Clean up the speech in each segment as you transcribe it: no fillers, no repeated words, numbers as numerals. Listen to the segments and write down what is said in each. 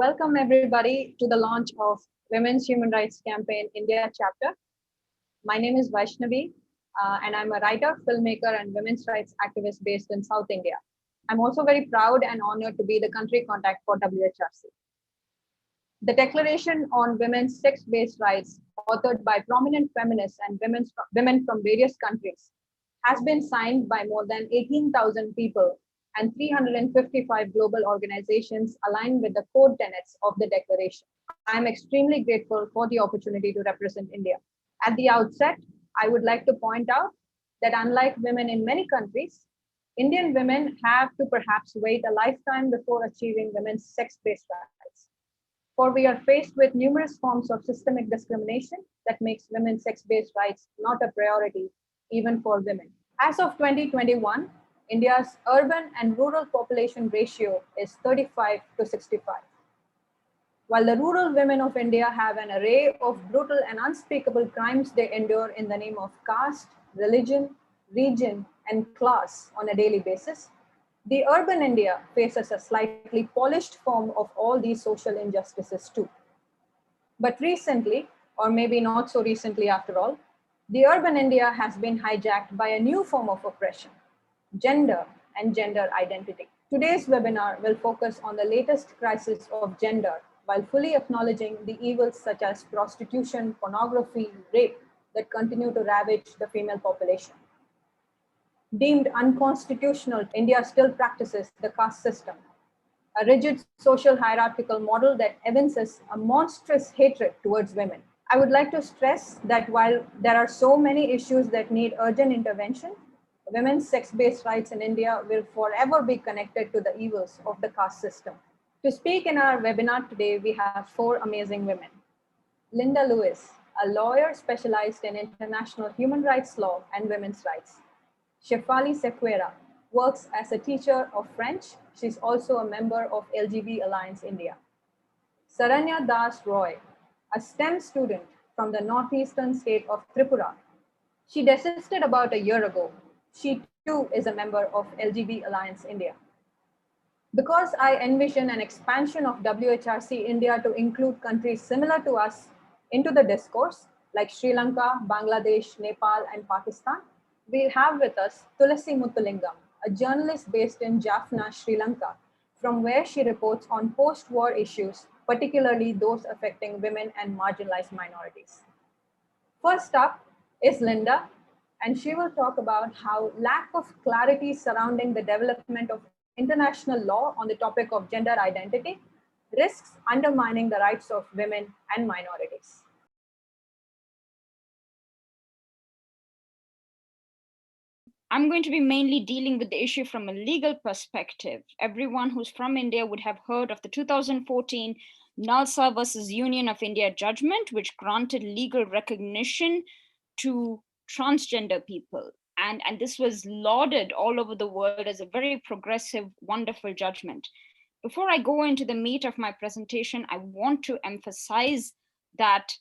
Welcome everybody to the launch of Women's Human Rights Campaign India chapter. My name is Vaishnavi and I'm a writer, filmmaker and women's rights activist based in South India. I'm also very proud and honored to be the country contact for WHRC. The Declaration on Women's Sex-Based Rights, authored by prominent feminists and women from various countries, has been signed by more than 18,000 people and 355 global organizations aligned with the core tenets of the declaration. I am extremely grateful for the opportunity to represent India. At the outset, I would like to point out that unlike women in many countries, Indian women have to perhaps wait a lifetime before achieving women's sex-based rights. For we are faced with numerous forms of systemic discrimination that makes women's sex-based rights not a priority, even for women. As of 2021, India's urban and rural population ratio is 35 to 65. While the rural women of India have an array of brutal and unspeakable crimes they endure in the name of caste, religion, region, and class on a daily basis, the urban India faces a slightly polished form of all these social injustices too. But recently, or maybe not so recently after all, the urban India has been hijacked by a new form of oppression, gender and gender identity. Today's webinar will focus on the latest crisis of gender while fully acknowledging the evils such as prostitution, pornography, rape that continue to ravage the female population. Deemed unconstitutional, India still practices the caste system, a rigid social hierarchical model that evinces a monstrous hatred towards women. I would like to stress that while there are so many issues that need urgent intervention, women's sex-based rights in India will forever be connected to the evils of the caste system. To speak in our webinar today, we have four amazing women. Linda Lewis, a lawyer specialized in international human rights law and women's rights. Shefali Sequeira works as a teacher of French. She's also a member of LGB Alliance India. Saranya Das Roy, a STEM student from the northeastern state of Tripura. She desisted about a year ago. She too is a member of LGB Alliance India. Because I envision an expansion of WHRC India to include countries similar to us into the discourse, like Sri Lanka, Bangladesh, Nepal, and Pakistan, we have with us Thulasi Muttulingam, a journalist based in Jaffna, Sri Lanka, from where she reports on post-war issues, particularly those affecting women and marginalized minorities. First up is Linda, and she will talk about how lack of clarity surrounding the development of international law on the topic of gender identity risks undermining the rights of women and minorities. I'm going to be mainly dealing with the issue from a legal perspective. Everyone who's from India would have heard of the 2014 NLSIU versus Union of India judgment, which granted legal recognition to transgender people. And this was lauded all over the world as a very progressive, wonderful judgment. Before I go into the meat of my presentation, I want to emphasize that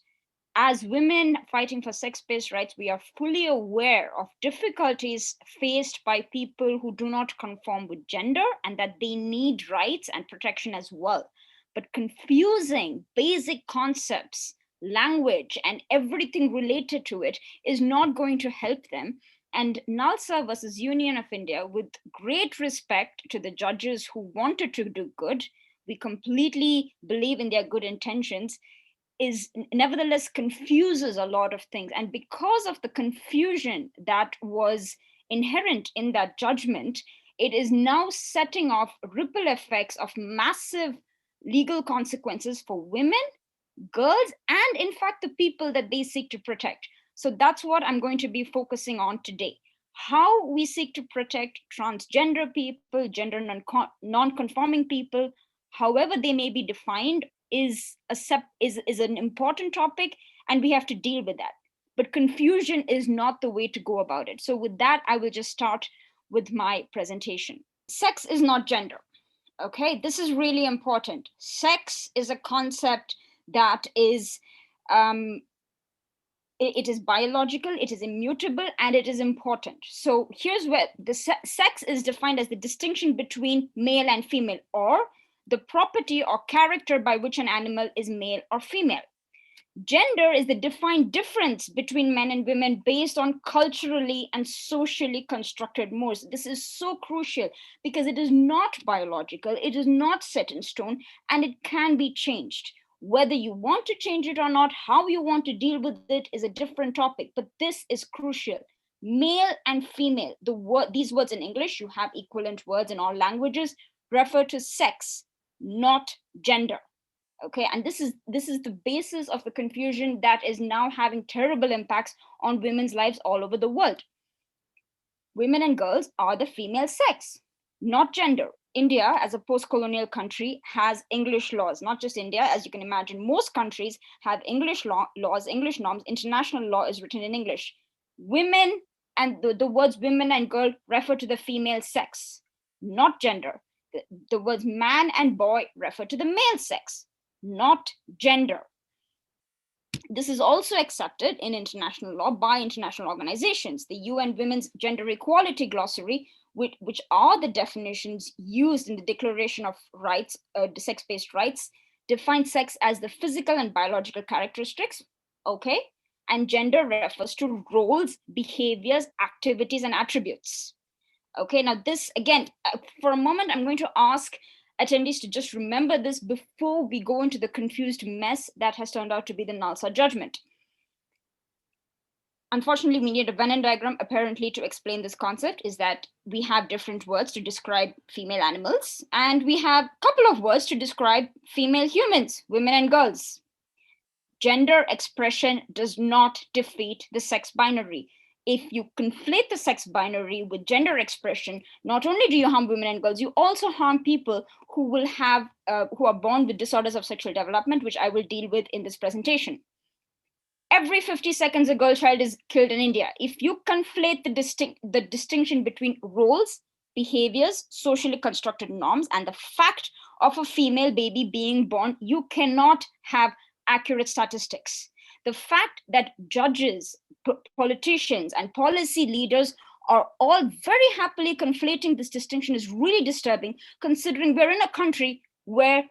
as women fighting for sex-based rights, we are fully aware of difficulties faced by people who do not conform with gender and that they need rights and protection as well. But confusing basic concepts, language, and everything related to it is not going to help them. And NLSIU versus Union of India, with great respect to the judges who wanted to do good, we completely believe in their good intentions, is nevertheless confuses a lot of things. And because of the confusion that was inherent in that judgment, it is now setting off ripple effects of massive legal consequences for women, girls, and in fact, the people that they seek to protect. So that's what I'm going to be focusing on today. How we seek to protect transgender people, gender non-conforming people, however they may be defined, is an important topic, and we have to deal with that. But confusion is not the way to go about it. So with that, I will just start with my presentation. Sex is not gender. Okay, this is really important. Sex is a concept that is it is biological, it is immutable, and it is important. So here's where the sex is defined as the distinction between male and female, or the property or character by which an animal is male or female. Gender is the defined difference between men and women based on culturally and socially constructed mores. This is so crucial because it is not biological, it is not set in stone, and it can be changed. Whether you want to change it or not, how you want to deal with it is a different topic, but this is crucial. Male and female, these words in English, you have equivalent words in all languages, refer to sex, not gender. Okay, and this is the basis of the confusion that is now having terrible impacts on women's lives all over the world. Women and girls are the female sex, not gender. India, as a post-colonial country, has English laws. Not just India, as you can imagine, most countries have English laws, English norms. International law is written in English. Women and the words women and girl refer to the female sex, not gender. The words man and boy refer to the male sex, not gender. This is also accepted in international law by international organizations. The UN Women's Gender Equality Glossary, which are the definitions used in the Declaration of Rights, the sex-based rights, define sex as the physical and biological characteristics, okay? And gender refers to roles, behaviors, activities, and attributes. Okay, now this, again, for a moment, I'm going to ask attendees to just remember this before we go into the confused mess that has turned out to be the NALSA judgment. Unfortunately, we need a Venn diagram apparently to explain this concept, is that we have different words to describe female animals, and we have a couple of words to describe female humans, women and girls. Gender expression does not defeat the sex binary. If you conflate the sex binary with gender expression, not only do you harm women and girls, you also harm people who will have, who are born with disorders of sexual development, which I will deal with in this presentation. Every 50 seconds, a girl child is killed in India. If you conflate the distinction between roles, behaviors, socially constructed norms, and the fact of a female baby being born, you cannot have accurate statistics. The fact that judges, politicians, and policy leaders are all very happily conflating this distinction is really disturbing, considering we're in a country where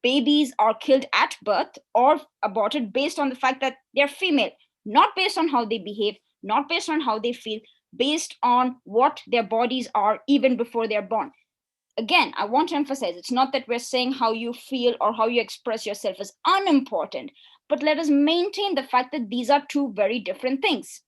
babies are killed at birth or aborted based on the fact that they're female, not based on how they behave, not based on how they feel, based on what their bodies are even before they're born. Again, I want to emphasize, it's not that we're saying how you feel or how you express yourself is unimportant, but let us maintain the fact that these are two very different things.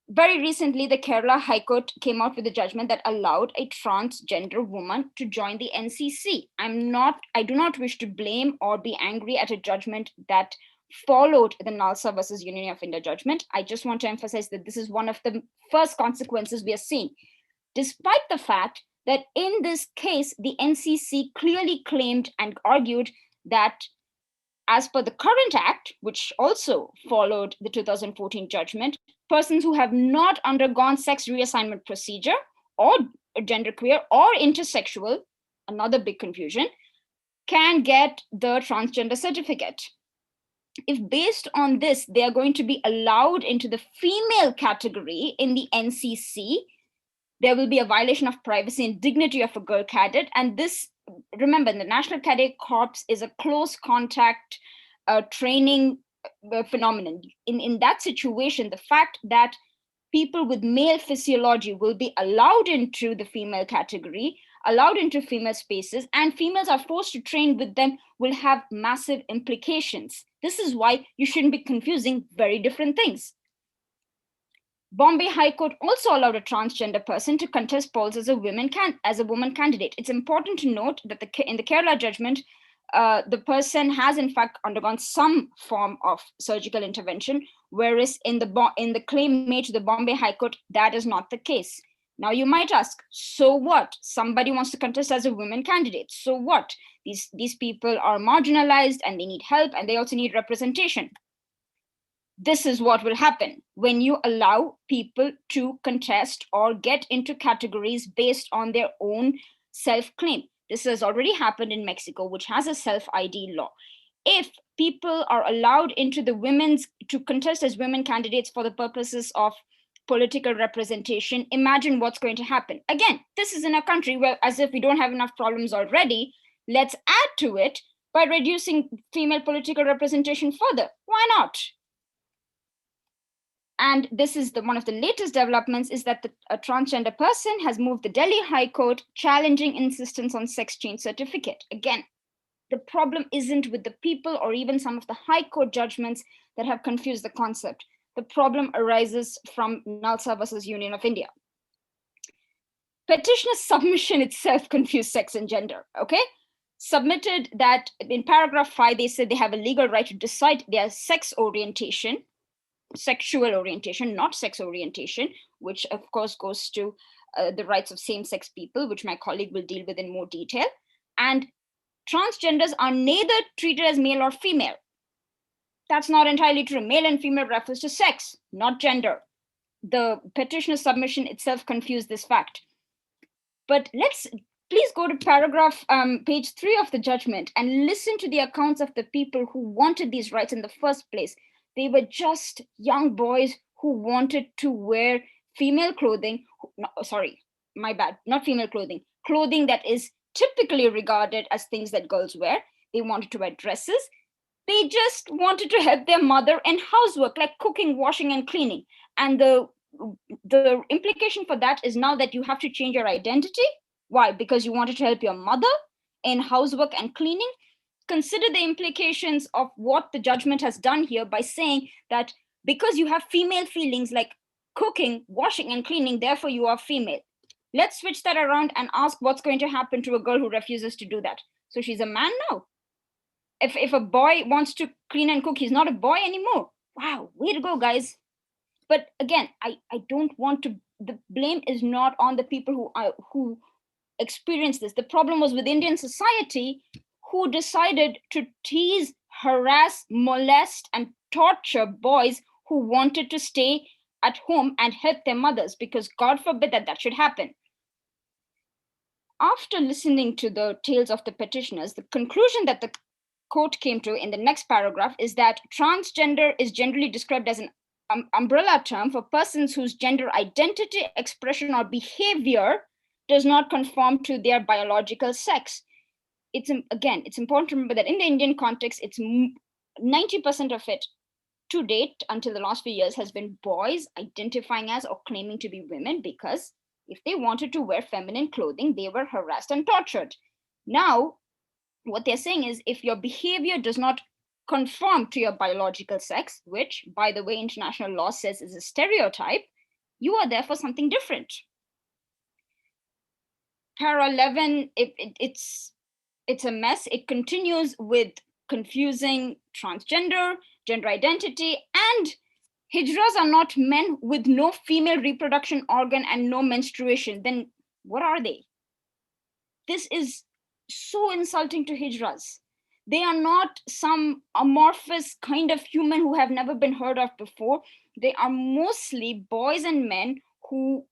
Very recently, the Kerala High Court came out with a judgment that allowed a transgender woman to join the NCC. I do not wish to blame or be angry at a judgment that followed the NALSA versus Union of India judgment. I just want to emphasize that this is one of the first consequences we are seeing. Despite the fact that in this case, the NCC clearly claimed and argued that as per the current act, which also followed the 2014 judgment, persons who have not undergone sex reassignment procedure or genderqueer or intersexual, another big confusion, can get the transgender certificate. If based on this, they are going to be allowed into the female category in the NCC, there will be a violation of privacy and dignity of a girl cadet. And this, remember, the National Cadet Corps is a close contact training phenomenon. In that situation, the fact that people with male physiology will be allowed into the female category, allowed into female spaces, and females are forced to train with them will have massive implications. This is why you shouldn't be confusing very different things. Bombay High Court also allowed a transgender person to contest polls as a woman candidate. It's important to note that in the Kerala judgment, the person has in fact undergone some form of surgical intervention, whereas in the claim made to the Bombay High Court, that is not the case. Now you might ask, so what? Somebody wants to contest as a women candidate. So what? These people are marginalized and they need help and they also need representation. This is what will happen when you allow people to contest or get into categories based on their own self-claim. This has already happened in Mexico, which has a self-ID law. If people are allowed into to contest as women candidates for the purposes of political representation, imagine what's going to happen. Again, this is in a country where, as if we don't have enough problems already, Let's add to it by reducing female political representation further. Why not? And this is one of the latest developments, is that a transgender person has moved the Delhi High Court challenging insistence on sex change certificate. Again, the problem isn't with the people or even some of the High Court judgments that have confused the concept. The problem arises from NALSA versus Union of India. Petitioner submission itself confused sex and gender, okay? Submitted that in paragraph 5, they said they have a legal right to decide their sex orientation, sexual orientation, not sex orientation, which of course goes to the rights of same-sex people, which my colleague will deal with in more detail. And transgenders are neither treated as male or female. That's not entirely true. Male and female refers to sex, not gender. The petitioner submission itself confused this fact. But let's please go to paragraph page 3 of the judgment and listen to the accounts of the people who wanted these rights in the first place. They were just young boys who wanted to wear female clothing. No, sorry, my bad, not female clothing. Clothing that is typically regarded as things that girls wear. They wanted to wear dresses. They just wanted to help their mother in housework, like cooking, washing, and cleaning. And the implication for that is now that you have to change your identity. Why? Because you wanted to help your mother in housework and cleaning. Consider the implications of what the judgment has done here by saying that because you have female feelings like cooking, washing, and cleaning, therefore you are female. Let's switch that around and ask what's going to happen to a girl who refuses to do that. So she's a man now. If a boy wants to clean and cook, he's not a boy anymore. Wow, way to go, guys. But again, I don't want to, the blame is not on the people who experienced this. The problem was with Indian society, who decided to tease, harass, molest, and torture boys who wanted to stay at home and help their mothers, because God forbid that should happen. After listening to the tales of the petitioners, the conclusion that the court came to in the next paragraph is that transgender is generally described as an umbrella term for persons whose gender identity, expression, or behavior does not conform to their biological sex. It's important to remember that in the Indian context, it's 90% of it to date until the last few years has been boys identifying as or claiming to be women, because if they wanted to wear feminine clothing, they were harassed and tortured. Now, what they're saying is if your behavior does not conform to your biological sex, which, by the way, international law says is a stereotype, you are therefore something different. Para 11, it's a mess. It continues with confusing transgender, gender identity, and hijras are not men with no female reproduction organ and no menstruation. Then what are they? This is so insulting to hijras. They are not some amorphous kind of human who have never been heard of before. They are mostly boys and men who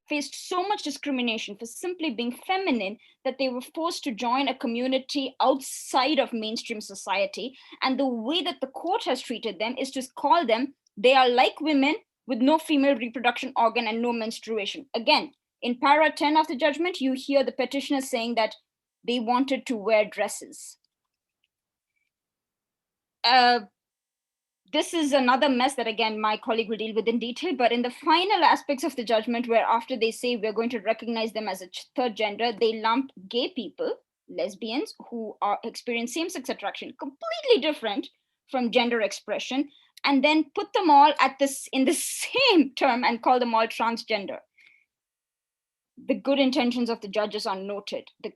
faced so much discrimination for simply being feminine that they were forced to join a community outside of mainstream society. And the way that the court has treated them is to call them, they are like women with no female reproduction organ and no menstruation. Again, in para 10 of the judgment, you hear the petitioner saying that they wanted to wear dresses. This is another mess that, again, my colleague will deal with in detail, but in the final aspects of the judgment, where after they say we're going to recognize them as a third gender, they lump gay people, lesbians, who experience same-sex attraction, completely different from gender expression, and then put them all in the same term and call them all transgender. The good intentions of the judges are noted. The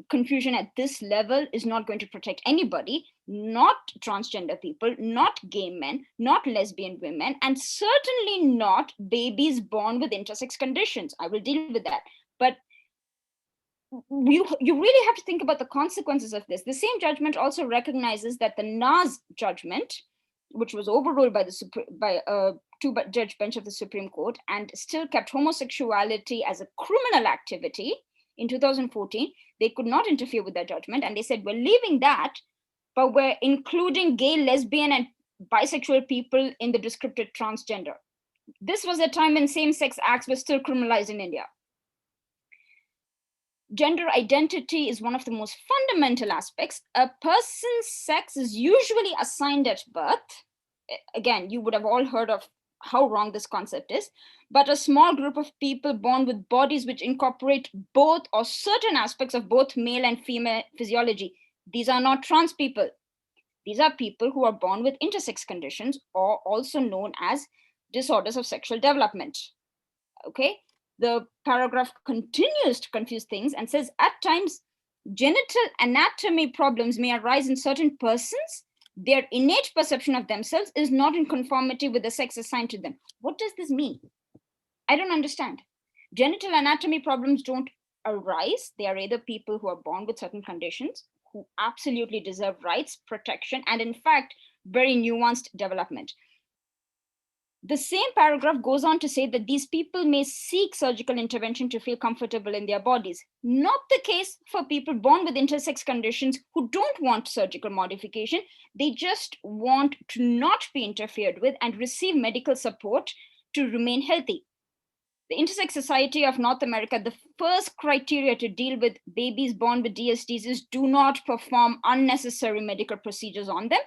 confusion at this level is not going to protect anybody, not transgender people, not gay men, not lesbian women, and certainly not babies born with intersex conditions. I will deal with that. But you really have to think about the consequences of this. The same judgment also recognizes that the Nas judgment, which was overruled by the two-judge bench of the Supreme Court and still kept homosexuality as a criminal activity in 2014, they could not interfere with that judgment. And they said, we're leaving that, but we're including gay, lesbian, and bisexual people in the descriptive transgender. This was a time when same-sex acts were still criminalized in India. Gender identity is one of the most fundamental aspects. A person's sex is usually assigned at birth. Again, you would have all heard of how wrong this concept is, but a small group of people born with bodies which incorporate both or certain aspects of both male and female physiology. These are not trans people. These are people who are born with intersex conditions, or also known as disorders of sexual development. Okay, the paragraph continues to confuse things and says, at times, genital anatomy problems may arise in certain persons. Their innate perception of themselves is not in conformity with the sex assigned to them. What does this mean? I don't understand. Genital anatomy problems don't arise. They are either people who are born with certain conditions, who absolutely deserve rights, protection, and in fact, very nuanced development. The same paragraph goes on to say that these people may seek surgical intervention to feel comfortable in their bodies. Not the case for people born with intersex conditions who don't want surgical modification. They just want to not be interfered with and receive medical support to remain healthy. The Intersex Society of North America, the first criteria to deal with babies born with DSDs is do not perform unnecessary medical procedures on them,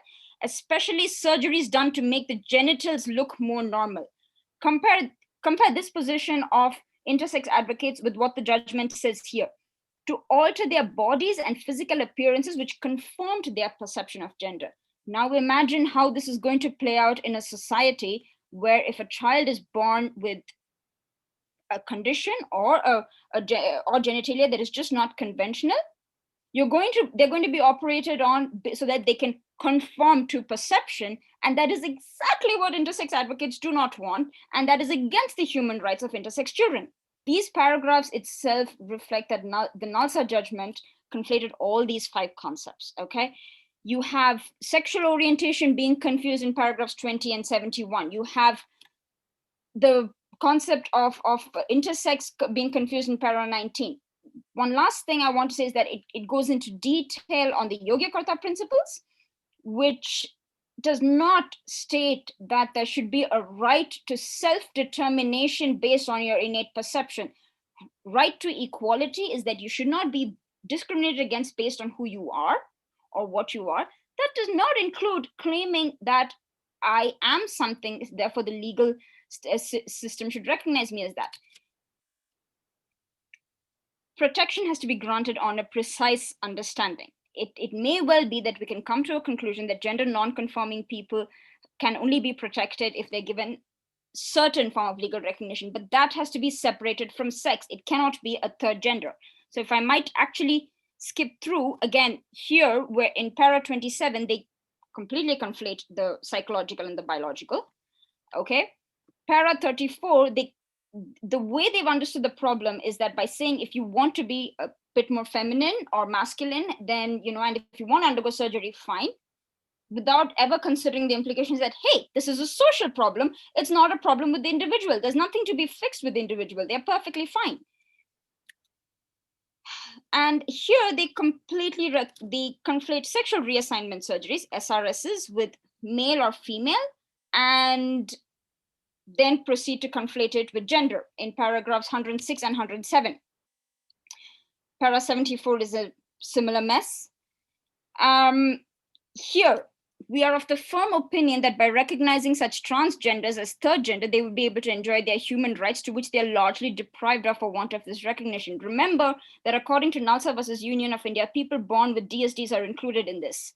especially surgeries done to make the genitals look more normal. Compare this position of intersex advocates with what the judgment says here: to alter their bodies and physical appearances which conform to their perception of gender. Now imagine how this is going to play out in a society where if a child is born with a condition or genitalia that is just not conventional, they're going to be operated on so that they can conform to perception, and that is exactly what intersex advocates do not want, and that is against the human rights of intersex children. These paragraphs itself reflect that the NALSA judgment conflated all these 5 concepts. Okay, you have sexual orientation being confused in paragraphs 20 and 71. You have the concept of intersex being confused in para 19. One last thing I want to say is that it goes into detail on the Yogyakarta principles, which does not state that there should be a right to self-determination based on your innate perception. Right to equality is that you should not be discriminated against based on who you are or what you are. That does not include claiming that I am something, therefore the legal system should recognize me as that. Protection has to be granted on a precise understanding. It may well be that we can come to a conclusion that gender non-conforming people can only be protected if they're given certain form of legal recognition, but that has to be separated from sex. It cannot be a third gender. So if I might actually skip through, again, here, where in para 27, they completely conflate the psychological and the biological. Okay, para 34, the way they've understood the problem is that by saying if you want to be a bit more feminine or masculine, then, and if you want to undergo surgery, fine, without ever considering the implications that, hey, this is a social problem. It's not a problem with the individual. There's nothing to be fixed with the individual. They're perfectly fine. And here they conflate sexual reassignment surgeries, SRSs, with male or female, and then proceed to conflate it with gender in paragraphs 106 and 107. Para 74 is a similar mess. Here, we are of the firm opinion that by recognizing such transgenders as third gender, they will be able to enjoy their human rights, to which they are largely deprived of for want of this recognition. Remember that according to NALSA versus Union of India, people born with DSDs are included in this.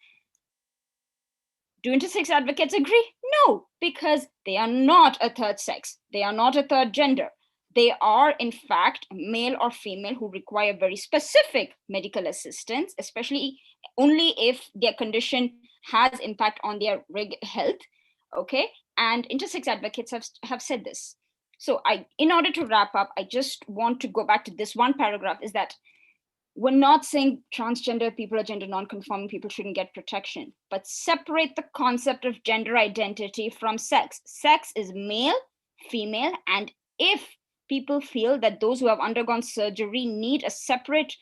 Do intersex advocates agree? No, because they are not a third sex. They are not a third gender. They are, in fact, male or female who require very specific medical assistance, especially only if their condition has impact on their health. Okay, and intersex advocates have said this. So in order to wrap up, I just want to go back to this one paragraph, is that we're not saying transgender people or gender non-conforming people shouldn't get protection, but separate the concept of gender identity from sex. Sex is male, female, and if people feel that those who have undergone surgery need a separate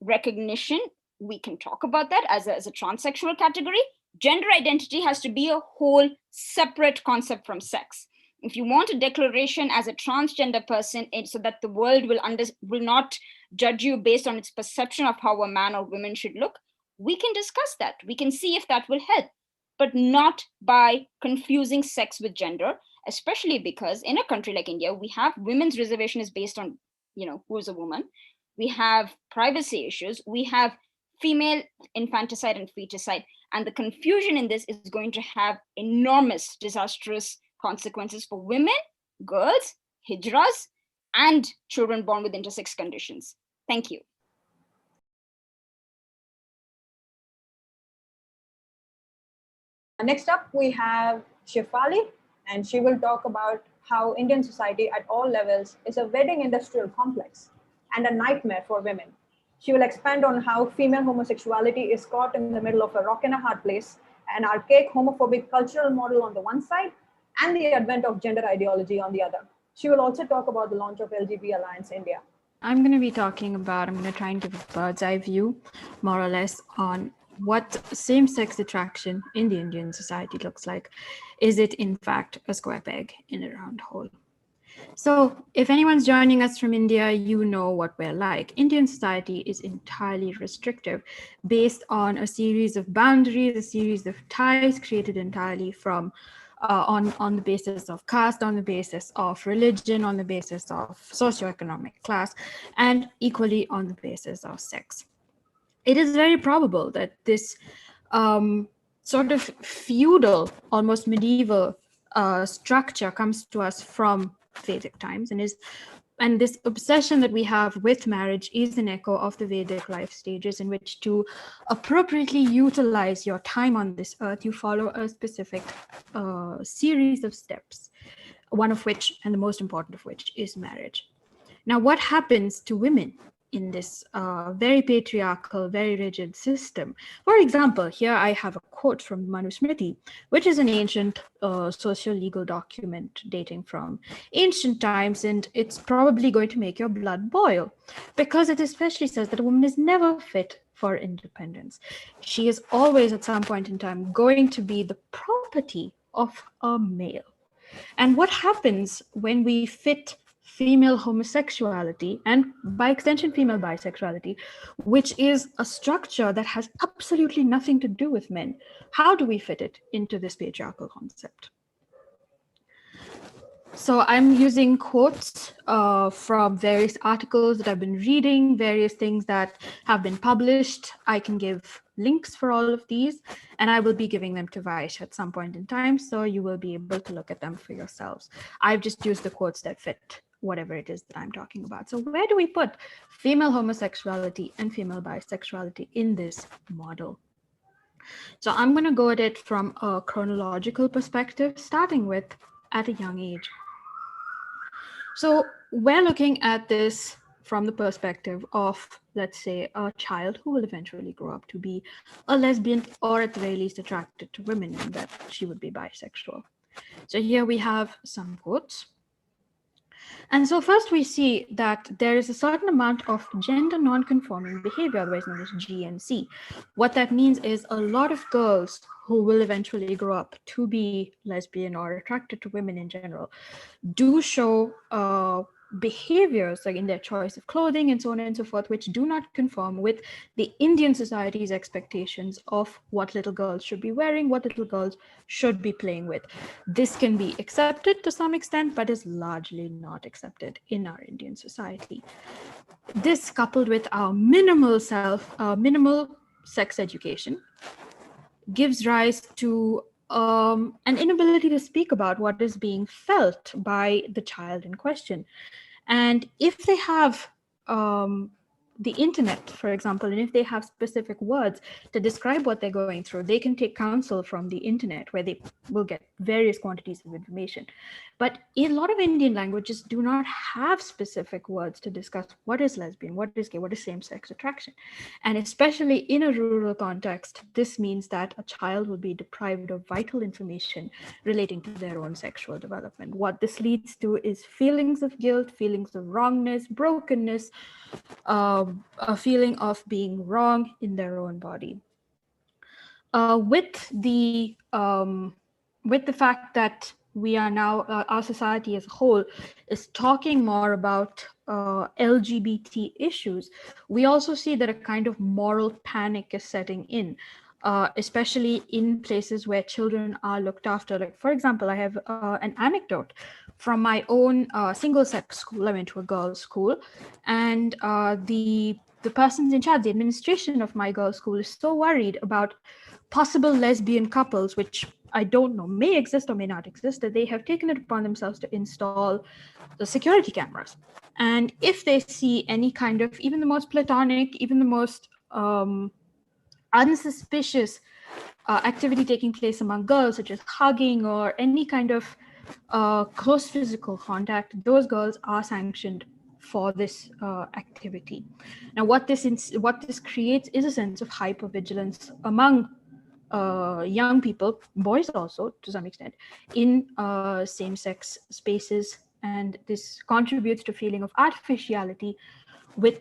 recognition, we can talk about that as a transsexual category. Gender identity has to be a whole separate concept from sex. If you want a declaration as a transgender person, so that the world will not judge you based on its perception of how a man or woman should look, we can discuss that. We can see if that will help, but not by confusing sex with gender, especially because in a country like India, we have women's reservation is based on, who is a woman. We have privacy issues. We have female infanticide and feticide. And the confusion in this is going to have enormous, disastrous consequences for women, girls, hijras, and children born with intersex conditions. Thank you. Next up, we have Shefali, and she will talk about how Indian society at all levels is a wedding industrial complex and a nightmare for women. She will expand on how female homosexuality is caught in the middle of a rock and a hard place, an archaic homophobic cultural model on the one side, and the advent of gender ideology on the other. She will also talk about the launch of LGB Alliance India. I'm going to try and give a bird's eye view, more or less, on what same-sex attraction in the Indian society looks like. Is it, in fact, a square peg in a round hole? So if anyone's joining us from India, you know what we're like. Indian society is entirely restrictive, based on a series of boundaries, a series of ties created entirely from on the basis of caste, on the basis of religion, on the basis of socioeconomic class, and equally on the basis of sex. It is very probable that this sort of feudal, almost medieval structure comes to us from Vedic times, and this obsession that we have with marriage is an echo of the Vedic life stages, in which to appropriately utilize your time on this earth, you follow a specific series of steps, one of which, and the most important of which, is marriage. Now, what happens to women in this very patriarchal, very rigid system? For example, here I have a quote from Manusmriti, which is an ancient socio-legal document dating from ancient times, and it's probably going to make your blood boil, because it especially says that a woman is never fit for independence. She is always at some point in time going to be the property of a male. And what happens when we fit female homosexuality, and by extension female bisexuality, which is a structure that has absolutely nothing to do with men? How do we fit it into this patriarchal concept? So I'm using quotes from various articles that I've been reading, various things that have been published. I can give links for all of these, and I will be giving them to Vaish at some point in time, so you will be able to look at them for yourselves. I've just used the quotes that fit whatever it is that I'm talking about. So where do we put female homosexuality and female bisexuality in this model? So I'm going to go at it from a chronological perspective, starting with at a young age. So we're looking at this from the perspective of, let's say, a child who will eventually grow up to be a lesbian, or at the very least attracted to women, and that she would be bisexual. So here we have some quotes. And so first we see that there is a certain amount of gender non-conforming behavior, otherwise known as GNC. What that means is a lot of girls who will eventually grow up to be lesbian or attracted to women in general do show behaviors, like in their choice of clothing and so on and so forth, which do not conform with the Indian society's expectations of what little girls should be wearing, what little girls should be playing with. This can be accepted to some extent, but is largely not accepted in our Indian society. This, coupled with our minimal sex education, gives rise to an inability to speak about what is being felt by the child in question. And if they have the internet, for example, and if they have specific words to describe what they're going through, they can take counsel from the internet, where they will get various quantities of information. But a lot of Indian languages do not have specific words to discuss what is lesbian, what is gay, what is same-sex attraction. And especially in a rural context, this means that a child will be deprived of vital information relating to their own sexual development. What this leads to is feelings of guilt, feelings of wrongness, brokenness, a feeling of being wrong in their own body. With the fact that we are now, our society as a whole is talking more about LGBT issues, we also see that a kind of moral panic is setting in, especially in places where children are looked after. Like, for example, I have an anecdote from my own single-sex school. I went to a girls' school, and the persons in charge, the administration of my girls' school, is so worried about possible lesbian couples, which I don't know, may exist or may not exist, that they have taken it upon themselves to install the security cameras. And if they see any kind of, even the most platonic, even the most unsuspicious activity taking place among girls, such as hugging or any kind of close physical contact, those girls are sanctioned for this activity. Now, what this creates is a sense of hypervigilance among young people, boys also to some extent, in same-sex spaces, and this contributes to a feeling of artificiality with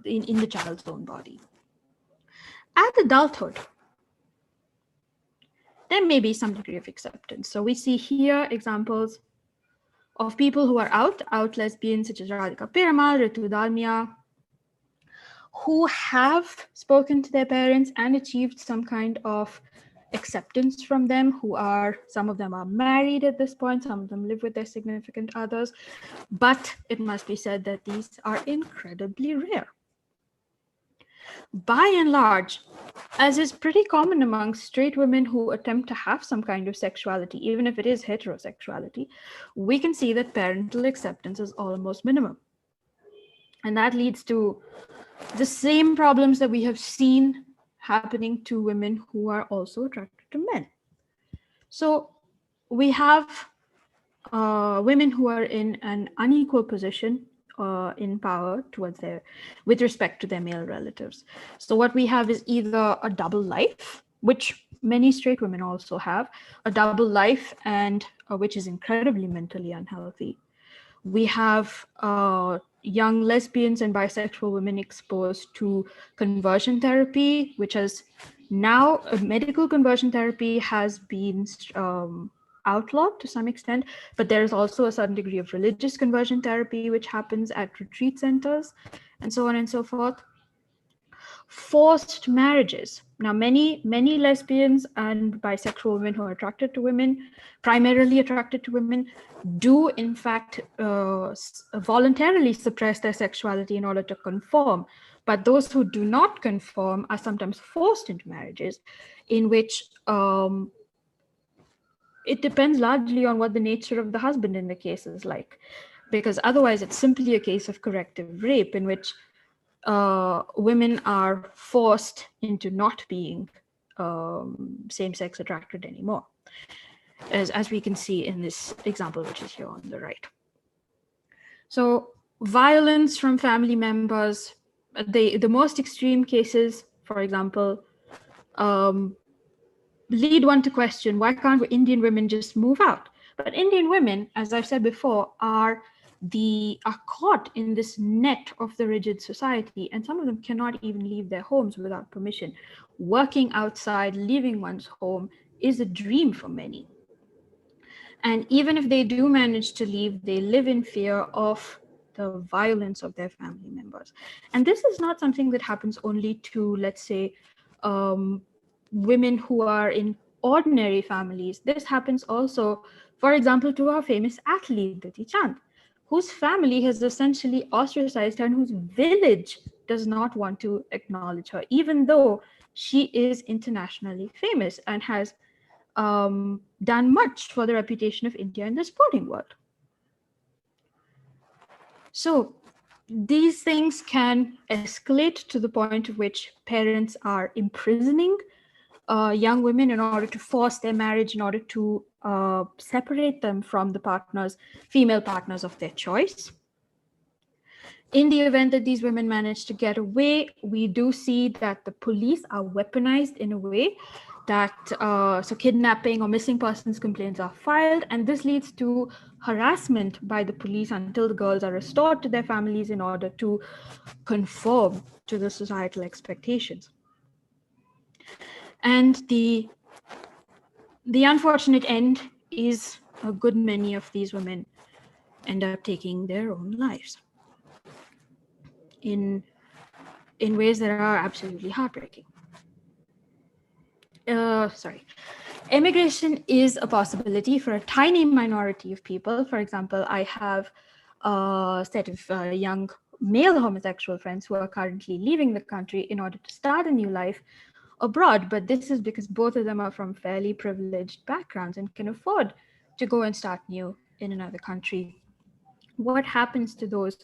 in the child's own body. At adulthood, there may be some degree of acceptance. So we see here examples of people who are out lesbians, such as Radhika Piramal, Ritu Dalmia, who have spoken to their parents and achieved some kind of acceptance from them, who are, some of them are married at this point, some of them live with their significant others, but it must be said that these are incredibly rare. By and large, as is pretty common among straight women who attempt to have some kind of sexuality, even if it is heterosexuality, we can see that parental acceptance is almost minimum. And that leads to the same problems that we have seen happening to women who are also attracted to men. So we have women who are in an unequal position in power towards with respect to their male relatives. So what we have is either a double life, which many straight women also have, a double life, and which is incredibly mentally unhealthy. We have young lesbians and bisexual women exposed to conversion therapy, which has now, medical conversion therapy has been outlawed to some extent, but there is also a certain degree of religious conversion therapy which happens at retreat centers, and so on and so forth. Forced marriages. Now, many lesbians and bisexual women who are attracted to women, primarily attracted to women, do in fact voluntarily suppress their sexuality in order to conform. But those who do not conform are sometimes forced into marriages in which it depends largely on what the nature of the husband in the case is like, because otherwise it's simply a case of corrective rape in which women are forced into not being same-sex attracted anymore, as we can see in this example, which is here on the right. So violence from family members, the most extreme cases, for example, lead one to question, why can't Indian women just move out? But Indian women, as I've said before, are caught in this net of the rigid society, and some of them cannot even leave their homes without permission. Working outside, leaving one's home is a dream for many. And even if they do manage to leave, they live in fear of the violence of their family members. And this is not something that happens only to, let's say, women who are in ordinary families. This happens also, for example, to our famous athlete, Diti Chand, whose family has essentially ostracized her and whose village does not want to acknowledge her, even though she is internationally famous and has done much for the reputation of India in the sporting world. So these things can escalate to the point at which parents are imprisoning young women in order to force their marriage, in order to separate them from the partners, female partners of their choice. In the event that these women manage to get away, we do see that the police are weaponized in a way that, so kidnapping or missing persons complaints are filed, and this leads to harassment by the police until the girls are restored to their families in order to conform to the societal expectations. And the unfortunate end is a good many of these women end up taking their own lives in ways that are absolutely heartbreaking. Sorry. Immigration is a possibility for a tiny minority of people. For example, I have a set of young male homosexual friends who are currently leaving the country in order to start a new life abroad. But this is because both of them are from fairly privileged backgrounds and can afford to go and start new in another country. What happens to those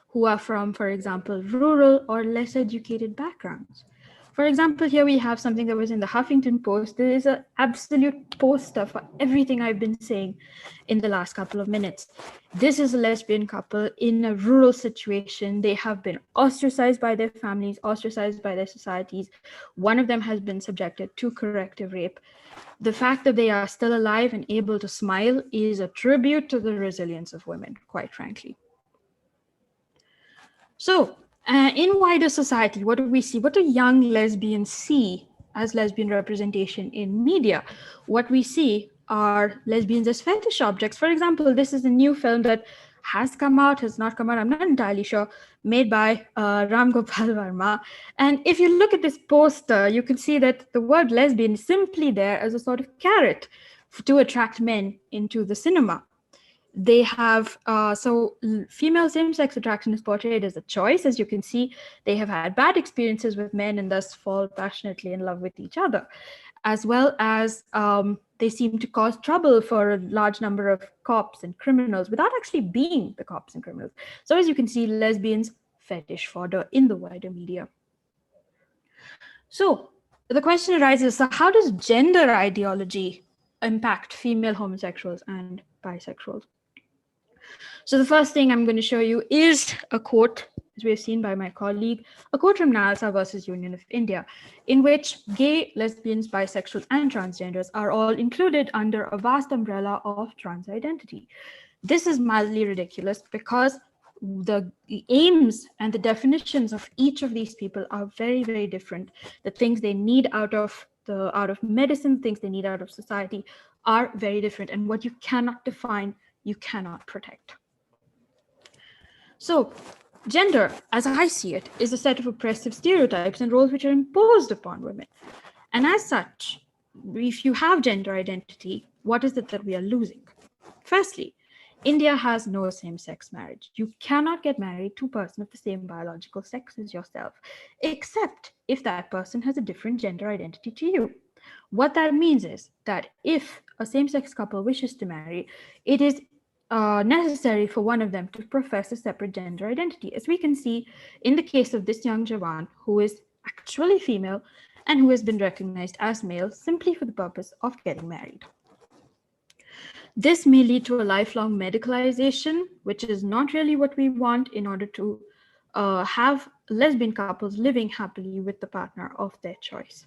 who are from, for example, rural or less educated backgrounds? For example, here we have something that was in the Huffington Post. There is an absolute poster for everything I've been saying in the last couple of minutes. This is a lesbian couple in a rural situation. They have been ostracized by their families, ostracized by their societies. One of them has been subjected to corrective rape. The fact that they are still alive and able to smile is a tribute to the resilience of women, quite frankly. So, in wider society, what do we see? What do young lesbians see as lesbian representation in media? What we see are lesbians as fetish objects. For example, this is a new film that has come out, has not come out, I'm not entirely sure, made by Ram Gopal Verma. And if you look at this poster, you can see that the word lesbian is simply there as a sort of carrot to attract men into the cinema. They have, female same-sex attraction is portrayed as a choice. As you can see, they have had bad experiences with men and thus fall passionately in love with each other, as well as they seem to cause trouble for a large number of cops and criminals without actually being the cops and criminals. So as you can see, lesbians fetish fodder in the wider media. So the question arises, so how does gender ideology impact female homosexuals and bisexuals? So the first thing I'm going to show you is a quote, as we have seen by my colleague, a quote from NALSA versus Union of India, in which gay, lesbians, bisexuals, and transgenders are all included under a vast umbrella of trans identity. This is mildly ridiculous because the aims and the definitions of each of these people are very, very different. The things they need out of medicine, things they need out of society are very different. And what you cannot define, you cannot protect. So gender, as I see it, is a set of oppressive stereotypes and roles which are imposed upon women. And as such, if you have gender identity, what is it that we are losing? Firstly, India has no same-sex marriage. You cannot get married to a person of the same biological sex as yourself, except if that person has a different gender identity to you. What that means is that if a same-sex couple wishes to marry, it is necessary for one of them to profess a separate gender identity. As we can see in the case of this young Jawan, who is actually female and who has been recognized as male simply for the purpose of getting married. This may lead to a lifelong medicalization, which is not really what we want in order to have lesbian couples living happily with the partner of their choice.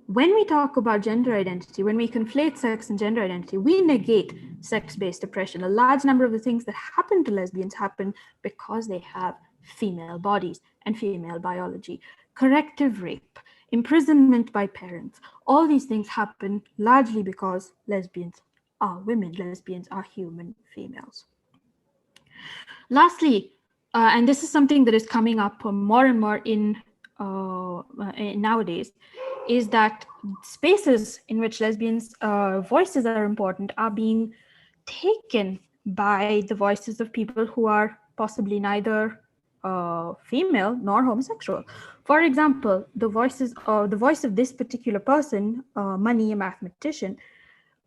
When we talk about gender identity, when we conflate sex and gender identity, we negate sex-based oppression. A large number of the things that happen to lesbians happen because they have female bodies and female biology. Corrective rape, imprisonment by parents, all these things happen largely because lesbians are women, lesbians are human females. Lastly, and this is something that is coming up more and more in nowadays, is that spaces in which lesbians' voices are important are being taken by the voices of people who are possibly neither female nor homosexual. For example, the voice of this particular person, Mani, a mathematician,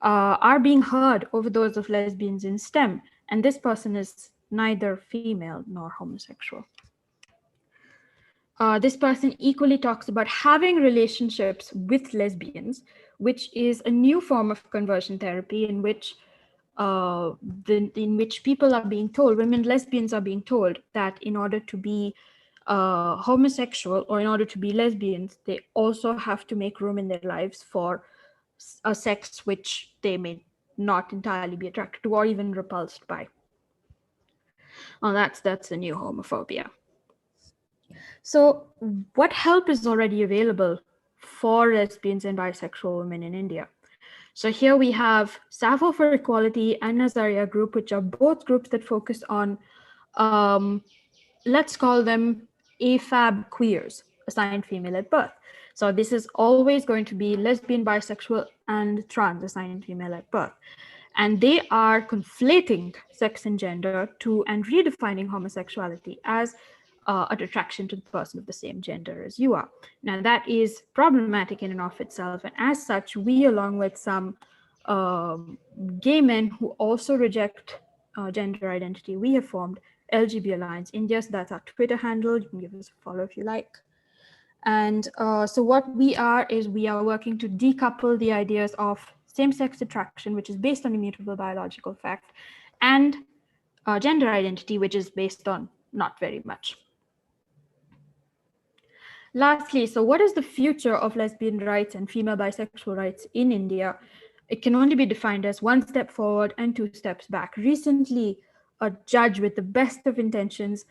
are being heard over those of lesbians in STEM, and this person is neither female nor homosexual. This person equally talks about having relationships with lesbians, which is a new form of conversion therapy in which people are being told, women lesbians are being told that in order to be homosexual or in order to be lesbians, they also have to make room in their lives for a sex which they may not entirely be attracted to or even repulsed by. Oh, that's a new homophobia. So what help is already available for lesbians and bisexual women in India? So here we have Sappho for Equality and Nazaria Group, which are both groups that focus on, let's call them AFAB queers, assigned female at birth. So this is always going to be lesbian, bisexual, and trans, assigned female at birth. And they are conflating sex and gender and redefining homosexuality as an attraction to the person of the same gender as you are. Now that is problematic in and of itself. And as such, we, along with some gay men who also reject gender identity, we have formed LGB Alliance India. So that's our Twitter handle. You can give us a follow if you like. And so what we are is we are working to decouple the ideas of same-sex attraction, which is based on immutable biological fact, and gender identity, which is based on not very much. Lastly, so what is the future of lesbian rights and female bisexual rights in India? It can only be defined as one step forward and two steps back. Recently, a judge with the best of intentions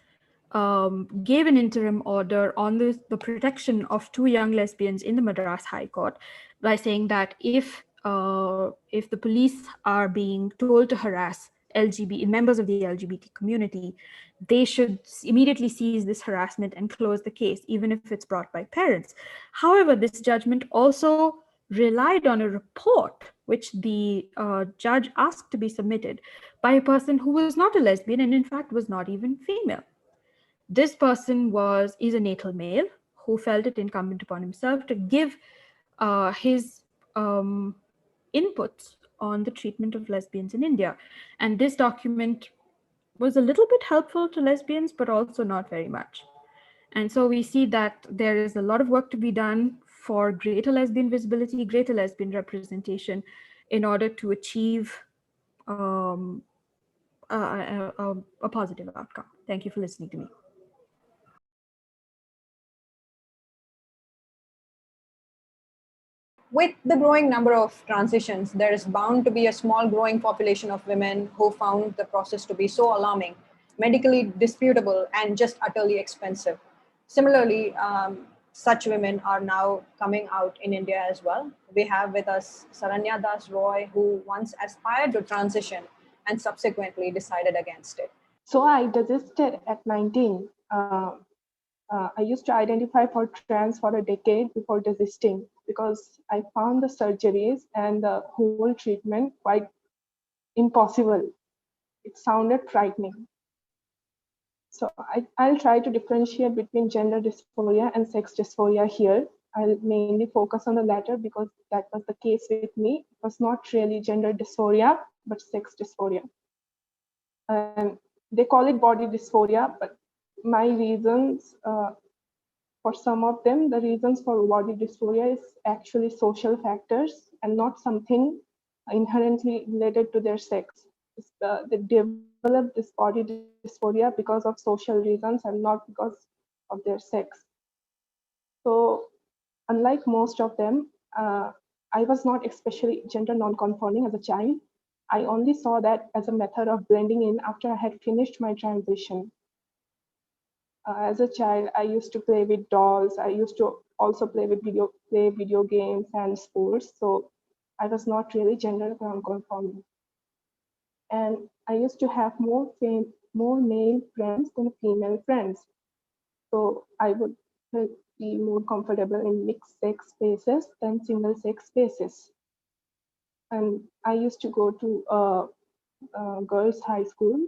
gave an interim order on the protection of two young lesbians in the Madras High Court by saying that if the police are being told to harass members of the LGBT community, they should immediately seize this harassment and close the case, even if it's brought by parents. However, this judgment also relied on a report which the judge asked to be submitted by a person who was not a lesbian and in fact was not even female. This person is a natal male who felt it incumbent upon himself to give his inputs on the treatment of lesbians in India. And this document was a little bit helpful to lesbians, but also not very much. And so we see that there is a lot of work to be done for greater lesbian visibility, greater lesbian representation in order to achieve a positive outcome. Thank you for listening to me. With the growing number of transitions, there is bound to be a small growing population of women who found the process to be so alarming, medically disputable, and just utterly expensive. Similarly, such women are now coming out in India as well. We have with us Saranya Das Roy, who once aspired to transition and subsequently decided against it. So I desisted at 19. I used to identify for trans for a decade before desisting because I found the surgeries and the whole treatment quite impossible. It sounded frightening. So I'll try to differentiate between gender dysphoria and sex dysphoria here. I'll mainly focus on the latter because that was the case with me. It was not really gender dysphoria, but sex dysphoria. They call it body dysphoria, but my reasons for some of them, the reasons for body dysphoria is actually social factors and not something inherently related to their sex. They develop this body dysphoria because of social reasons and not because of their sex. So unlike most of them, I was not especially gender non-conforming as a child. I only saw that as a method of blending in after I had finished my transition. As a child, I used to play with dolls. I used to also play video games and sports. So I was not really gender non-conforming. And I used to have more male friends than female friends. So I would be more comfortable in mixed sex spaces than single sex spaces. And I used to go to a girls' high school,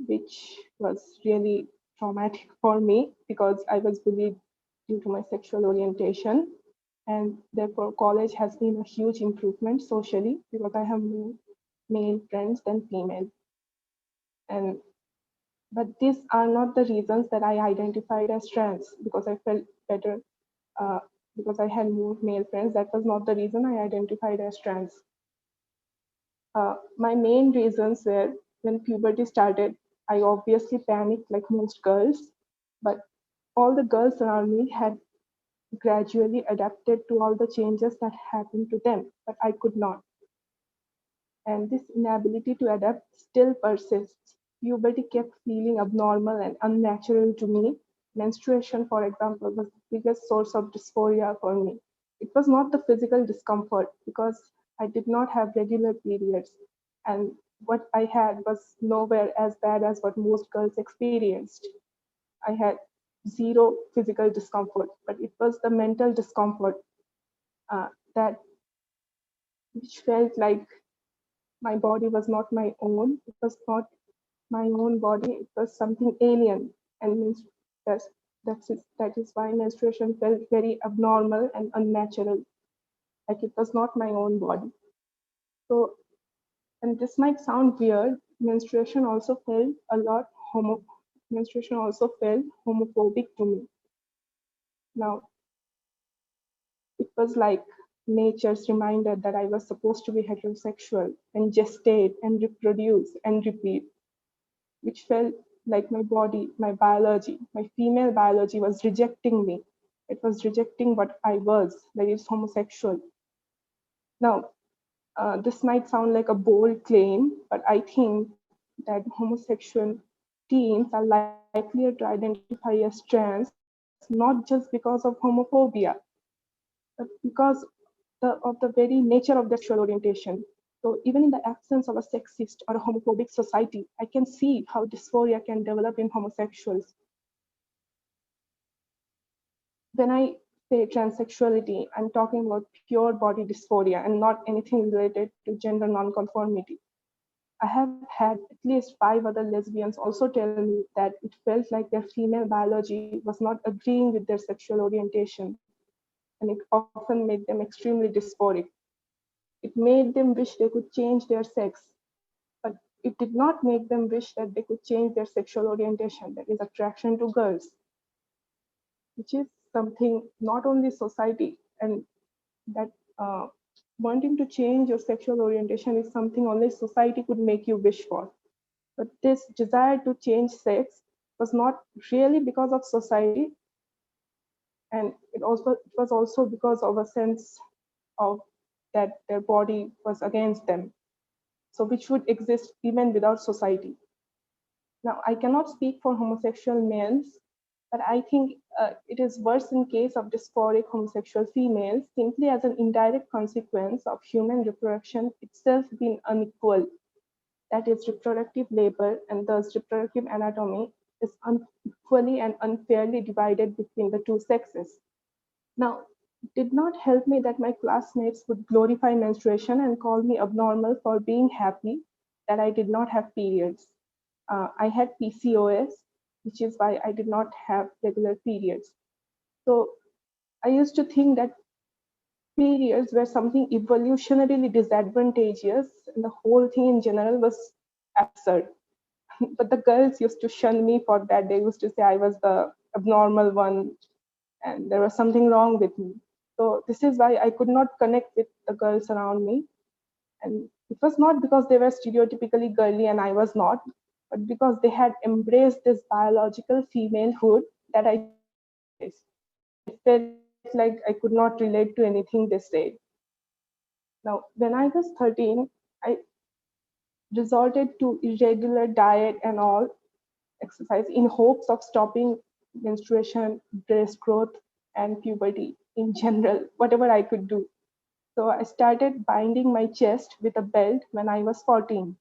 which was really traumatic for me because I was bullied due to my sexual orientation. And therefore, college has been a huge improvement socially because I have more male friends than female. But these are not the reasons that I identified as trans because I felt better because I had more male friends. That was not the reason I identified as trans. My main reasons were when puberty started, I obviously panicked like most girls, but all the girls around me had gradually adapted to all the changes that happened to them, but I could not. And this inability to adapt still persists. Puberty kept feeling abnormal and unnatural to me. Menstruation, for example, was the biggest source of dysphoria for me. It was not the physical discomfort because I did not have regular periods, and what I had was nowhere as bad as what most girls experienced. I had zero physical discomfort, but it was the mental discomfort that which felt like my body was not my own. It was not my own body. It was something alien, and that's, that is why menstruation felt very abnormal and unnatural, like it was not my own body. So, and this might sound weird, menstruation also felt menstruation also felt homophobic to me. Now, it was like nature's reminder that I was supposed to be heterosexual and gestate and reproduce and repeat, which felt like my body, my biology, my female biology was rejecting me. It was rejecting what I was, that is homosexual. Now, this might sound like a bold claim, but I think that homosexual teens are likelier to identify as trans, not just because of homophobia, but because of the very nature of their sexual orientation. So even in the absence of a sexist or a homophobic society, I can see how dysphoria can develop in homosexuals. When I say transsexuality, I'm talking about pure body dysphoria and not anything related to gender nonconformity. I have had at least 5 other lesbians also tell me that it felt like their female biology was not agreeing with their sexual orientation, and it often made them extremely dysphoric. It made them wish they could change their sex, but it did not make them wish that they could change their sexual orientation, that is attraction to girls, which is something not only society and that wanting to change your sexual orientation is something only society could make you wish for. But this desire to change sex was not really because of society, and it was also because of a sense of that their body was against them, so which would exist even without society. Now, I cannot speak for homosexual males, but I think it is worse in case of dysphoric homosexual females, simply as an indirect consequence of human reproduction itself being unequal. That is, reproductive labor and thus reproductive anatomy is unequally and unfairly divided between the two sexes. Now, it did not help me that my classmates would glorify menstruation and call me abnormal for being happy that I did not have periods. I had PCOS, which is why I did not have regular periods. So I used to think that periods were something evolutionarily disadvantageous, and the whole thing in general was absurd. But the girls used to shun me for that. They used to say I was the abnormal one and there was something wrong with me. So this is why I could not connect with the girls around me. And it was not because they were stereotypically girly and I was not, but because they had embraced this biological femalehood that I did not embrace. It felt like I could not relate to anything they said. Now, when I was 13, I resorted to irregular diet and all exercise in hopes of stopping menstruation, breast growth, and puberty in general, whatever I could do. So I started binding my chest with a belt when I was 14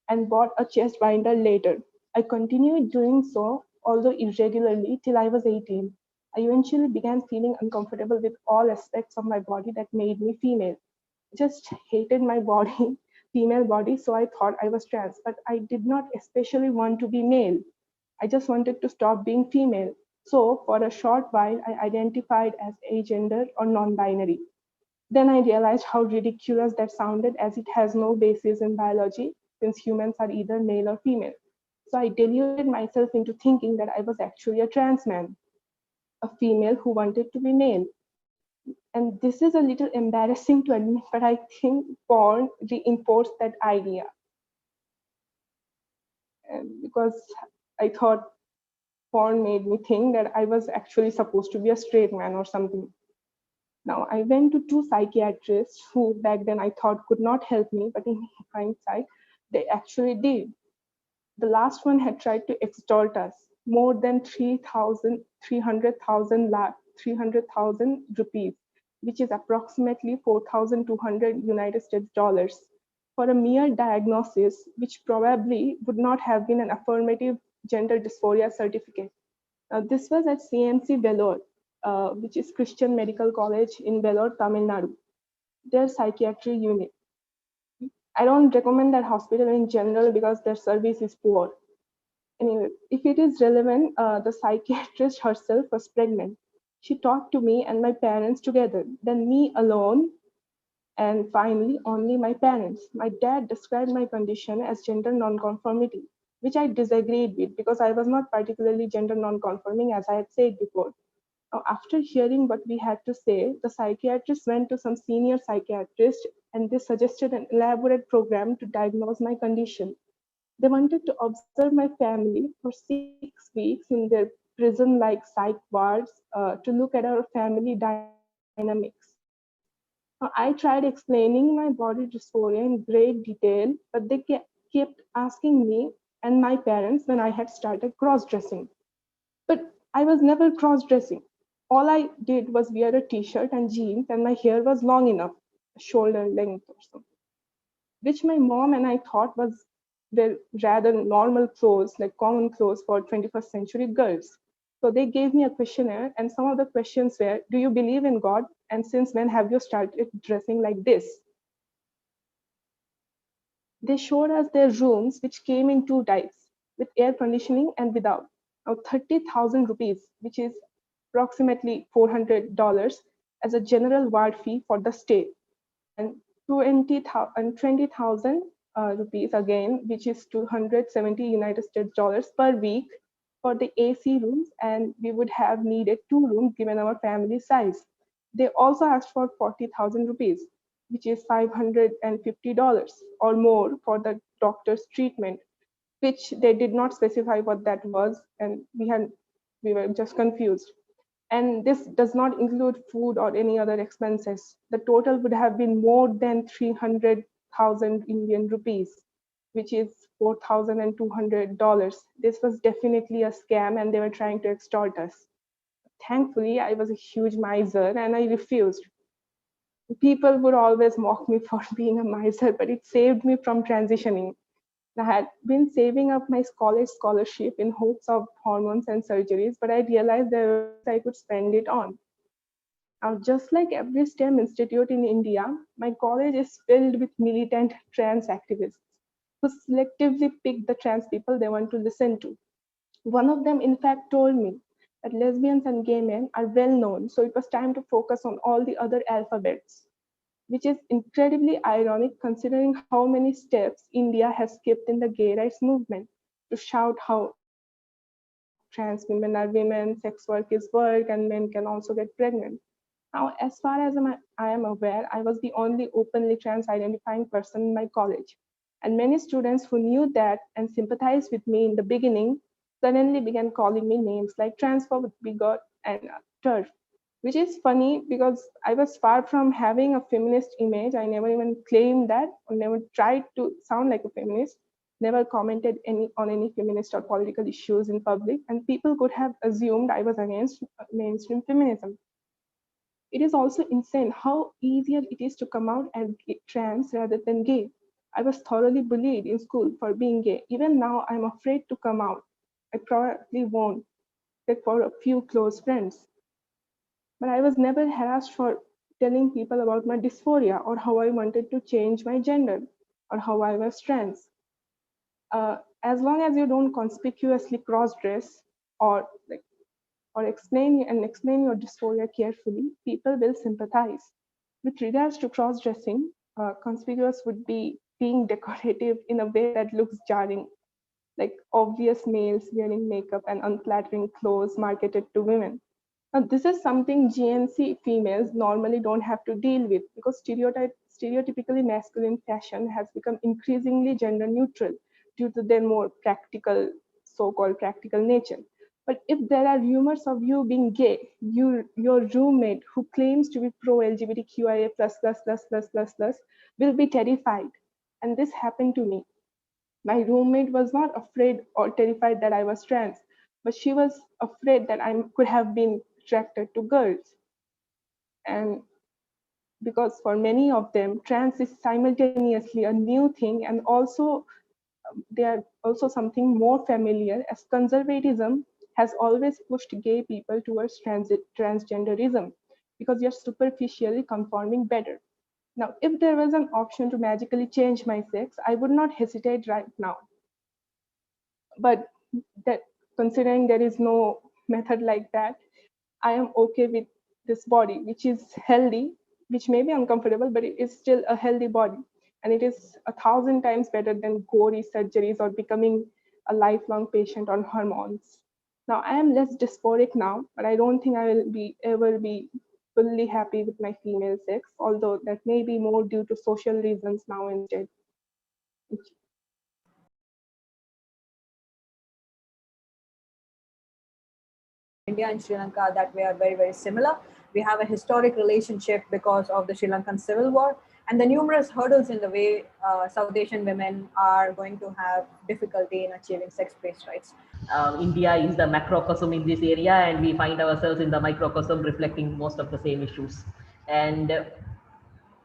and bought a chest binder later. I continued doing so, although irregularly, till I was 18. I eventually began feeling uncomfortable with all aspects of my body that made me female. Just hated my body, female body, so I thought I was trans, but I did not especially want to be male. I just wanted to stop being female. So for a short while, I identified as agender or non-binary. Then I realized how ridiculous that sounded, as it has no basis in biology, since humans are either male or female. So I deluded myself into thinking that I was actually a trans man, a female who wanted to be male. And this is a little embarrassing to admit, but I think porn reinforced that idea. And because I thought porn made me think that I was actually supposed to be a straight man or something. Now, I went to 2 psychiatrists who back then I thought could not help me, but in hindsight, they actually did. The last one had tried to extort us more than 300,000 rupees which is approximately 4,200 United States dollars, for a mere diagnosis, which probably would not have been an affirmative gender dysphoria certificate. This was at CMC Vellore, which is Christian Medical College in Vellore, Tamil Nadu, their psychiatry unit. I don't recommend that hospital in general because their service is poor. Anyway, if it is relevant, the psychiatrist herself was pregnant. She talked to me and my parents together, then me alone, and finally only my parents. My dad described my condition as gender nonconformity, which I disagreed with because I was not particularly gender nonconforming, as I had said before. After hearing what we had to say, the psychiatrist went to some senior psychiatrist and they suggested an elaborate program to diagnose my condition. They wanted to observe my family for 6 weeks in their prison-like psych wards to look at our family dynamics. I tried explaining my body dysphoria in great detail, but they kept asking me and my parents when I had started cross-dressing. But I was never cross-dressing. All I did was wear a t-shirt and jeans and my hair was long enough, shoulder length or so, which my mom and I thought was the rather normal clothes, like common clothes for 21st century girls. So they gave me a questionnaire, and some of the questions were, do you believe in God? And since when have you started dressing like this? They showed us their rooms, which came in two types, with air conditioning and without. Now, 30,000 rupees, which is approximately $400, as a general ward fee for the stay, and 20,000 rupees again, which is 270 United States dollars per week for the AC rooms, and we would have needed 2 rooms given our family size. They also asked for 40,000 rupees, which is $550 or more for the doctor's treatment, which they did not specify what that was, and we were just confused. And this does not include food or any other expenses. The total would have been more than 300,000 Indian rupees, which is $4,200. This was definitely a scam and they were trying to extort us. Thankfully, I was a huge miser and I refused. People would always mock me for being a miser, but it saved me from transitioning. I had been saving up my college scholarship in hopes of hormones and surgeries, but I realized there were things I could spend it on. Now, just like every STEM institute in India, my college is filled with militant trans activists who selectively pick the trans people they want to listen to. One of them, in fact, told me that lesbians and gay men are well known, so it was time to focus on all the other alphabets, which is incredibly ironic considering how many steps India has skipped in the gay rights movement to shout how trans women are women, sex work is work, and men can also get pregnant. Now, as far as I am aware, I was the only openly trans identifying person in my college. And many students who knew that and sympathized with me in the beginning suddenly began calling me names like transphobe, bigot, and turf, which is funny because I was far from having a feminist image. I never even claimed that or never tried to sound like a feminist, never commented on any feminist or political issues in public, and people could have assumed I was against mainstream feminism. It is also insane how easier it is to come out as trans rather than gay. I was thoroughly bullied in school for being gay. Even now, I'm afraid to come out. I probably won't, except for a few close friends. But I was never harassed for telling people about my dysphoria or how I wanted to change my gender or how I was trans. As long as you don't conspicuously cross-dress or explain your dysphoria carefully, people will sympathize. With regards to cross-dressing, conspicuous would be being decorative in a way that looks jarring, like obvious males wearing makeup and unflattering clothes marketed to women. Now, this is something GNC females normally don't have to deal with because stereotypically masculine fashion has become increasingly gender neutral due to their more practical, so-called practical nature. But if there are rumors of you being gay, your roommate who claims to be pro-LGBTQIA+++++, will be terrified. And this happened to me. My roommate was not afraid or terrified that I was trans, but she was afraid that I could have been attracted to girls. And because for many of them, trans is simultaneously a new thing, and also they are also something more familiar, as conservatism has always pushed gay people towards transgenderism because you're superficially conforming better. Now, if there was an option to magically change my sex, I would not hesitate right now. But that, considering there is no method like that, I am okay with this body, which is healthy, which may be uncomfortable, but it is still a healthy body. And it is 1,000 times better than gory surgeries or becoming a lifelong patient on hormones. Now, I am less dysphoric now, but I don't think I will ever be fully happy with my female sex, although that may be more due to social reasons now instead. India and Sri Lanka that we are very, very similar. We have a historic relationship because of the Sri Lankan Civil War and the numerous hurdles in the way South Asian women are going to have difficulty in achieving sex-based rights. India is the macrocosm in this area, and we find ourselves in the microcosm reflecting most of the same issues. And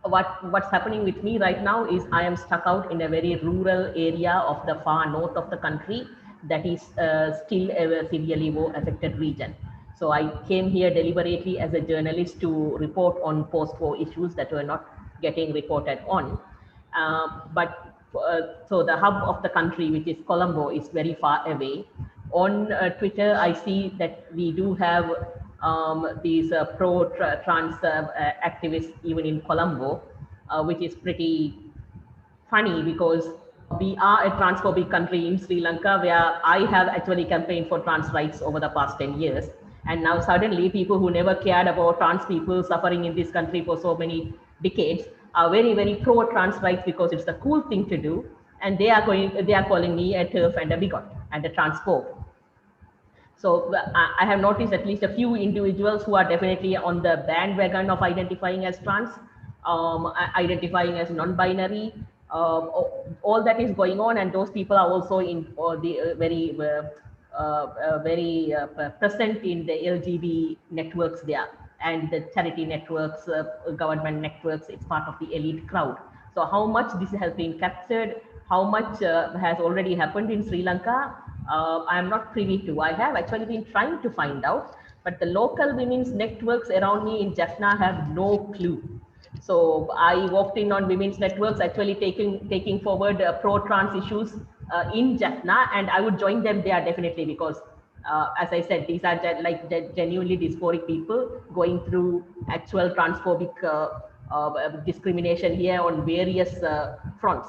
what's happening with me right now is I am stuck out in a very rural area of the far north of the country that is still a severely war-affected region. So I came here deliberately as a journalist to report on post-war issues that were not getting reported on. So the hub of the country, which is Colombo, is very far away. On Twitter, I see that we do have these pro-trans activists even in Colombo, which is pretty funny because we are a transphobic country in Sri Lanka, where I have actually campaigned for trans rights over the past 10 years. And now suddenly people who never cared about trans people suffering in this country for so many decades are very, very pro-trans rights because it's the cool thing to do. And they are calling me a TERF and a bigot and a transphobe. So I have noticed at least a few individuals who are definitely on the bandwagon of identifying as trans, identifying as non-binary. All that is going on, and those people are also in the very present in the LGB networks there and the charity networks, government networks. It's part of the elite crowd. So how much this has been captured, how much has already happened in Sri Lanka, I am not privy to. I have actually been trying to find out, but the local women's networks around me in Jaffna have no clue. So I walked in on women's networks, actually taking forward pro-trans issues in Jaffna, and I would join them there definitely because, as I said, these are genuinely dysphoric people going through actual transphobic discrimination here on various fronts.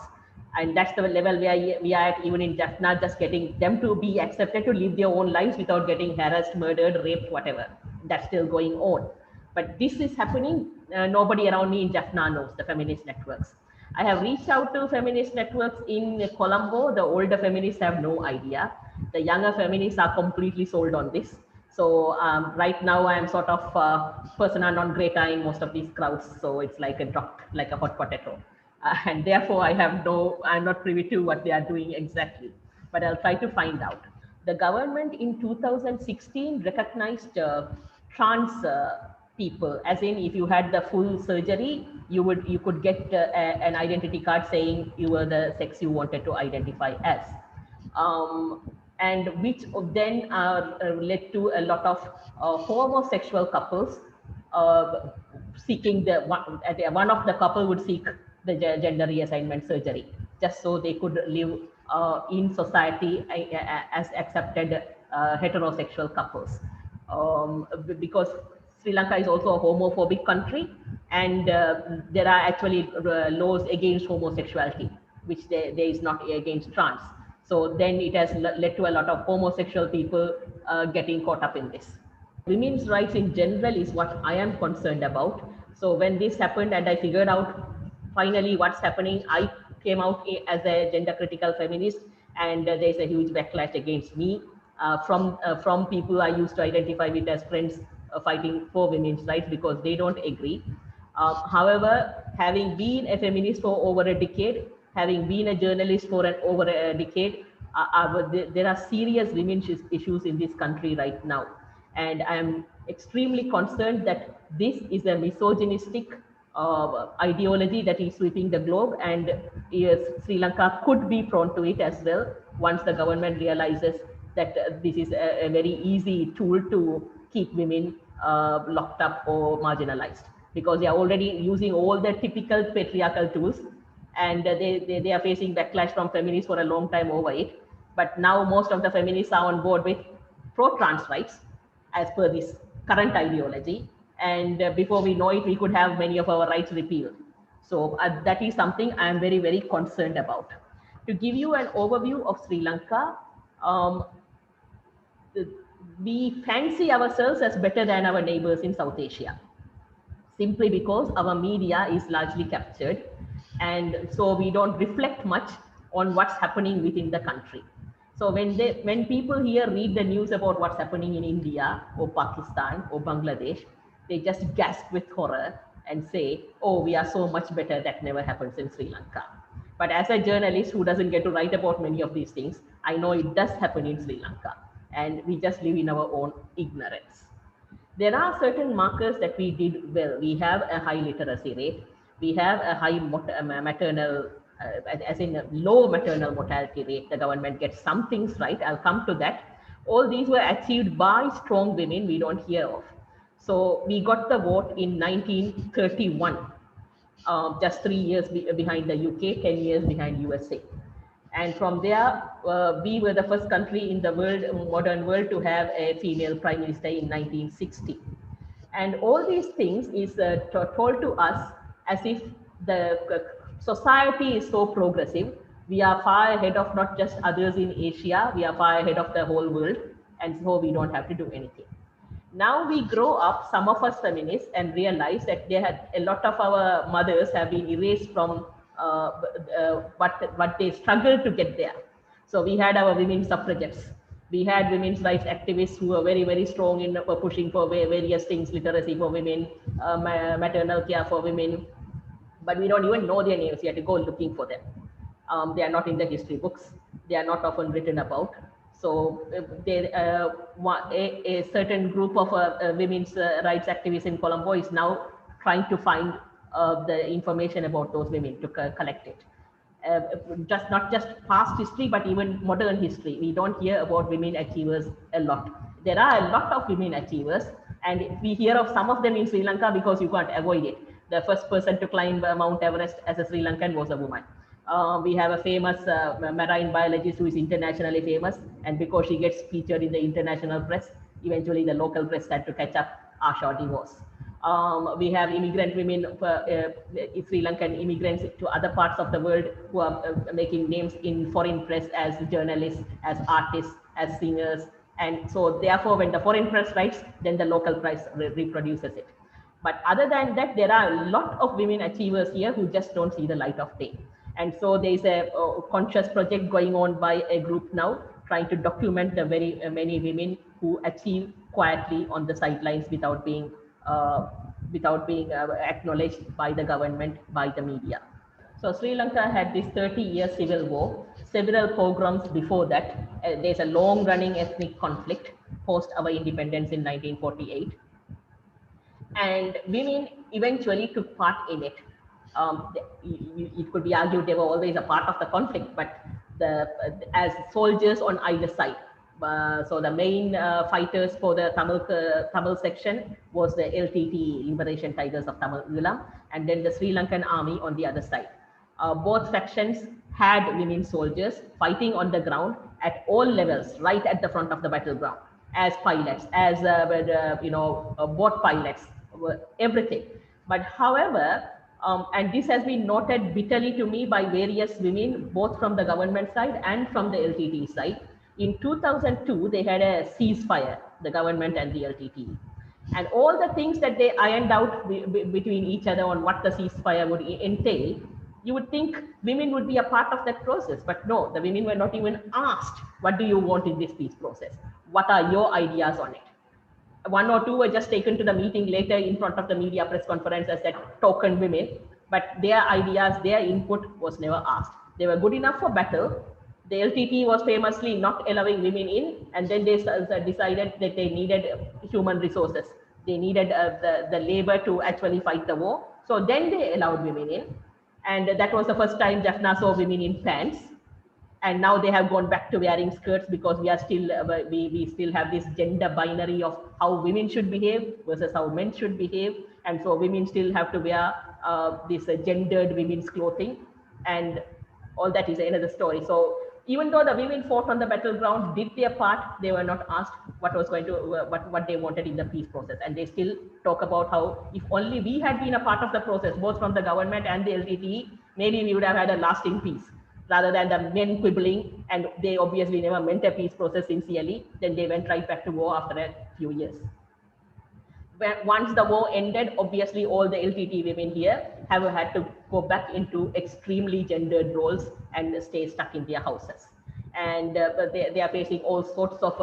And that's the level where we are at even in Jaffna, just getting them to be accepted to live their own lives without getting harassed, murdered, raped, whatever. That's still going on. But this is happening. Nobody around me in Jaffna knows the feminist networks. I have reached out to feminist networks in Colombo. The older feminists have no idea. The younger feminists are completely sold on this. So right now I am sort of persona non grata in most of these crowds. So it's like a hot potato. And therefore I'm not privy to what they are doing exactly, but I'll try to find out. The government in 2016 recognized trans people, as in if you had the full surgery, you could get an identity card saying you were the sex you wanted to identify as. And which then led to a lot of homosexual couples seeking one of the couple would seek the gender reassignment surgery, just so they could live in society as accepted heterosexual couples. Because Sri Lanka is also a homophobic country, and there are actually laws against homosexuality, which there is not against trans. So then it has led to a lot of homosexual people getting caught up in this. Women's rights in general is what I am concerned about. So when this happened and I figured out finally what's happening, I came out as a gender critical feminist, and there's a huge backlash against me from people I used to identify with as friends fighting for women's rights because they don't agree. However, having been a feminist for over a decade, having been a journalist for over a decade, there are serious women's issues in this country right now. And I'm extremely concerned that this is a misogynistic ideology that is sweeping the globe, and yes, Sri Lanka could be prone to it as well once the government realizes that this is a very easy tool to keep women locked up or marginalized, because they are already using all the typical patriarchal tools, and they are facing backlash from feminists for a long time over it. But now most of the feminists are on board with pro-trans rights as per this current ideology. And before we know it, we could have many of our rights repealed. So that is something I am very, very concerned about. To give you an overview of Sri Lanka, we fancy ourselves as better than our neighbors in South Asia, simply because our media is largely captured. And so we don't reflect much on what's happening within the country. So when people here read the news about what's happening in India or Pakistan or Bangladesh, they just gasp with horror and say, oh, we are so much better, that never happens in Sri Lanka. But as a journalist who doesn't get to write about many of these things, I know it does happen in Sri Lanka, and we just live in our own ignorance. There are certain markers that we did well. We have a high literacy rate. We have a high maternal, as in a low maternal mortality rate. The government gets some things right. I'll come to that. All these were achieved by strong women we don't hear of. So we got the vote in 1931, just 3 years behind the UK, 10 years behind USA. And from there, we were the first country in the world, modern world, to have a female prime minister in 1960. And all these things is told to us as if the society is so progressive. We are far ahead of not just others in Asia, we are far ahead of the whole world, and so we don't have to do anything. Now we grow up, some of us feminists, and realize that a lot of our mothers have been erased from what they struggled to get there. So we had our women suffragettes. We had women's rights activists who were very, very strong in pushing for various things, literacy for women, maternal care for women, but we don't even know their names. You have to go looking for them. They are not in the history books. They are not often written about. So a certain group of women's rights activists in Colombo is now trying to find the information about those women to collect it. Not just past history, but even modern history. We don't hear about women achievers a lot. There are a lot of women achievers, and we hear of some of them in Sri Lanka because you can't avoid it. The first person to climb Mount Everest as a Sri Lankan was a woman. We have a famous marine biologist who is internationally famous, and because she gets featured in the international press, eventually the local press had to catch up. Asha divorce. We have immigrant women, Sri Lankan immigrants to other parts of the world who are making names in foreign press as journalists, as artists, as singers. And so therefore, when the foreign press writes, then the local press reproduces it. But other than that, there are a lot of women achievers here who just don't see the light of day. And so there is a conscious project going on by a group now, trying to document the very many women who achieve quietly on the sidelines without being acknowledged by the government, by the media. So Sri Lanka had this 30-year civil war, several pogroms before that. There's a long-running ethnic conflict post our independence in 1948. And women eventually took part in it. It could be argued they were always a part of the conflict, but as soldiers on either side. So the main fighters for the Tamil section was the LTT, Liberation Tigers of Tamil Eelam, and then the Sri Lankan army on the other side. Both factions had women soldiers fighting on the ground at all levels, right at the front of the battleground, as pilots, as boat pilots, everything. But however, and this has been noted bitterly to me by various women, both from the government side and from the LTT side. In 2002, they had a ceasefire, the government and the LTT. And all the things that they ironed out between each other on what the ceasefire would entail, you would think women would be a part of that process. But no, the women were not even asked, what do you want in this peace process? What are your ideas on it? One or two were just taken to the meeting later in front of the media press conference as that token women, but their ideas, their input was never asked. They were good enough for battle. The LTT was famously not allowing women in, and then they decided that they needed human resources. They needed the labor to actually fight the war. So then they allowed women in, and that was the first time Jaffna saw women in pants. And now they have gone back to wearing skirts because we are still we still have this gender binary of how women should behave versus how men should behave, and so women still have to wear this gendered women's clothing, and all that is another story. So even though the women fought on the battleground, did their part, they were not asked what was going to what they wanted in the peace process, and they still talk about how if only we had been a part of the process, both from the government and the LTTE, maybe we would have had a lasting peace, rather than the men quibbling, and they obviously never meant a peace process sincerely. Then they went right back to war after a few years. Once the war ended, obviously all the LTT women here have had to go back into extremely gendered roles and stay stuck in their houses. And they are facing all sorts of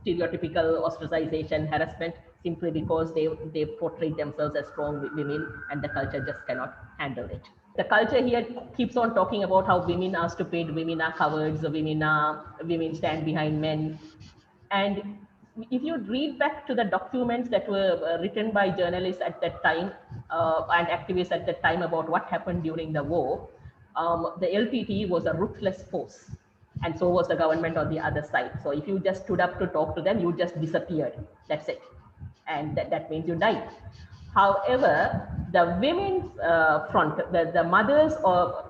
stereotypical ostracization, harassment, simply because they portray themselves as strong women, and the culture just cannot handle it. The culture here keeps on talking about how women are stupid, women are cowards, women stand behind men. And if you read back to the documents that were written by journalists at that time and activists at that time about what happened during the war, the LTT was a ruthless force, and so was the government on the other side. So if you just stood up to talk to them, you just disappeared. That's it, and that means you died. However, the women's front, the mothers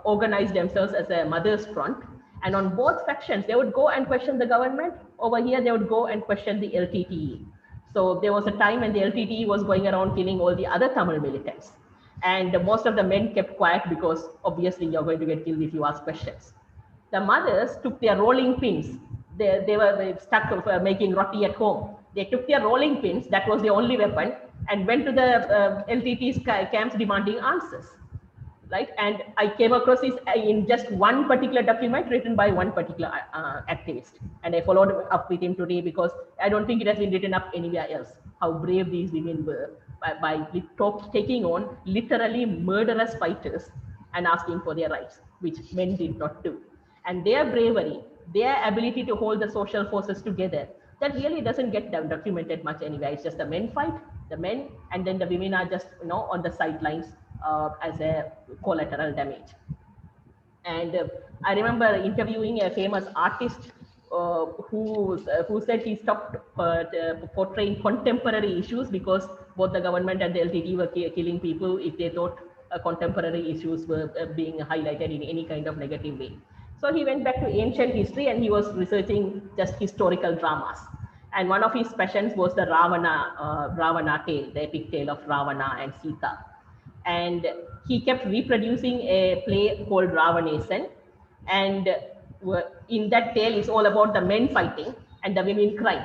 organized themselves as a mothers' front, and on both factions, they would go and question the government. Over here, they would go and question the LTTE. So there was a time when the LTTE was going around killing all the other Tamil militants. And most of the men kept quiet because obviously you're going to get killed if you ask questions. The mothers took their rolling pins. They were stuck making roti at home. They took their rolling pins, that was the only weapon, and went to the LTT's camps demanding answers. Right, and I came across this in just one particular document written by one particular activist, and I followed up with him today because I don't think it has been written up anywhere else. How brave these women were by taking on literally murderous fighters and asking for their rights, which men did not do. And their bravery, their ability to hold the social forces together, that really doesn't get documented much anywhere. It's just the men fight, the men, and then the women are just on the sidelines as a collateral damage. And I remember interviewing a famous artist who said he stopped portraying contemporary issues because both the government and the LTT were killing people if they thought contemporary issues were being highlighted in any kind of negative way. So he went back to ancient history and he was researching just historical dramas. And one of his passions was the Ravana tale, the epic tale of Ravana and Sita. And he kept reproducing a play called Ravanesan. And in that tale, it's all about the men fighting and the women crying.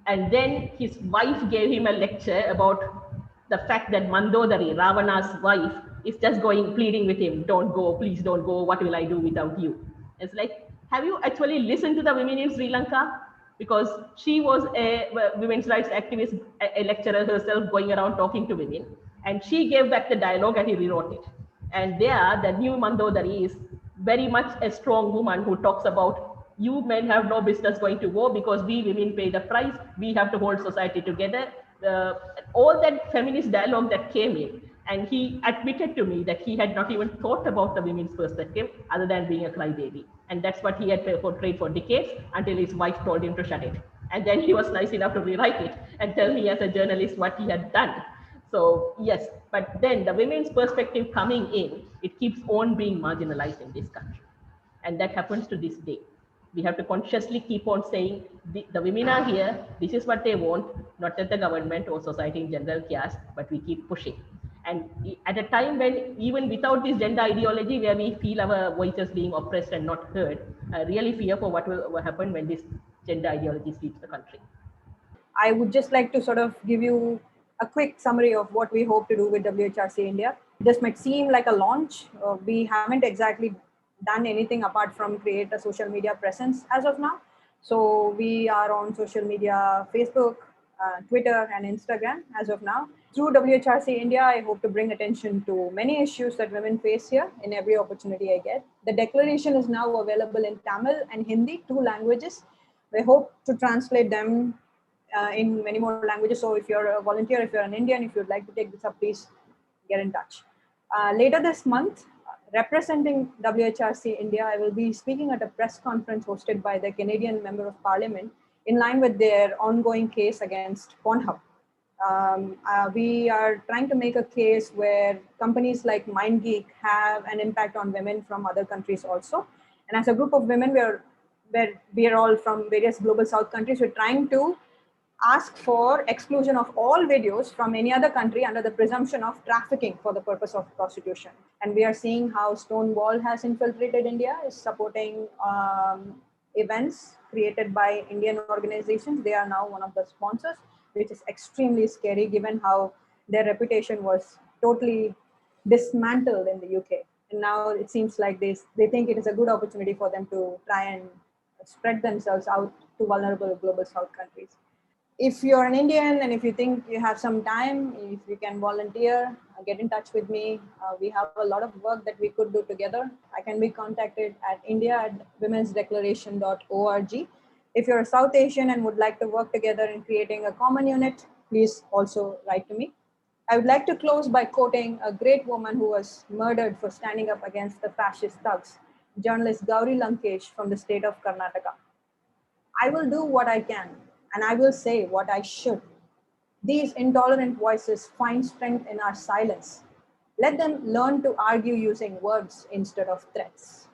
And then his wife gave him a lecture about the fact that Mandodari, Ravana's wife, is just pleading with him, don't go, please don't go, what will I do without you? It's like, have you actually listened to the women in Sri Lanka? Because she was a women's rights activist, a lecturer herself, going around talking to women. And she gave back the dialogue and he rewrote it. And there, the new Mandodari is very much a strong woman who talks about, you men have no business going to war because we women pay the price, we have to hold society together. All that feminist dialogue that came in, and he admitted to me that he had not even thought about the women's perspective other than being a crybaby. And that's what he had portrayed for decades until his wife told him to shut it. And then he was nice enough to rewrite it and tell me as a journalist what he had done. So yes, but then the women's perspective coming in, it keeps on being marginalized in this country. And that happens to this day. We have to consciously keep on saying, the women are here, this is what they want, not that the government or society in general cares, but we keep pushing. And at a time when, even without this gender ideology, where we feel our voices being oppressed and not heard, I really fear for what will happen when this gender ideology sweeps the country. I would just like to sort of give you a quick summary of what we hope to do with WHRC India. This might seem like a launch. We haven't exactly done anything apart from create a social media presence as of now. So we are on social media, Facebook, Twitter and Instagram as of now. Through WHRC India, I hope to bring attention to many issues that women face here in every opportunity I get. The declaration is now available in Tamil and Hindi, 2 languages. We hope to translate them in many more languages. So if you're a volunteer, if you're an Indian, if you'd like to take this up, please get in touch. Later this month, representing WHRC India, I will be speaking at a press conference hosted by the Canadian Member of Parliament in line with their ongoing case against Pornhub. We are trying to make a case where companies like MindGeek have an impact on women from other countries also. And as a group of women, we are all from various global south countries. We're trying to ask for exclusion of all videos from any other country under the presumption of trafficking for the purpose of prostitution. And we are seeing how Stonewall has infiltrated India, is supporting events created by Indian organizations. They are now one of the sponsors, which is extremely scary given how their reputation was totally dismantled in the UK. And now it seems like they think it is a good opportunity for them to try and spread themselves out to vulnerable global south countries. If you're an Indian and if you think you have some time, if you can volunteer, get in touch with me. We have a lot of work that we could do together. I can be contacted at india@womensdeclaration.org. If you're a South Asian and would like to work together in creating a common unit, please also write to me. I would like to close by quoting a great woman who was murdered for standing up against the fascist thugs, journalist Gauri Lankesh from the state of Karnataka. I will do what I can, and I will say what I should. These intolerant voices find strength in our silence. Let them learn to argue using words instead of threats.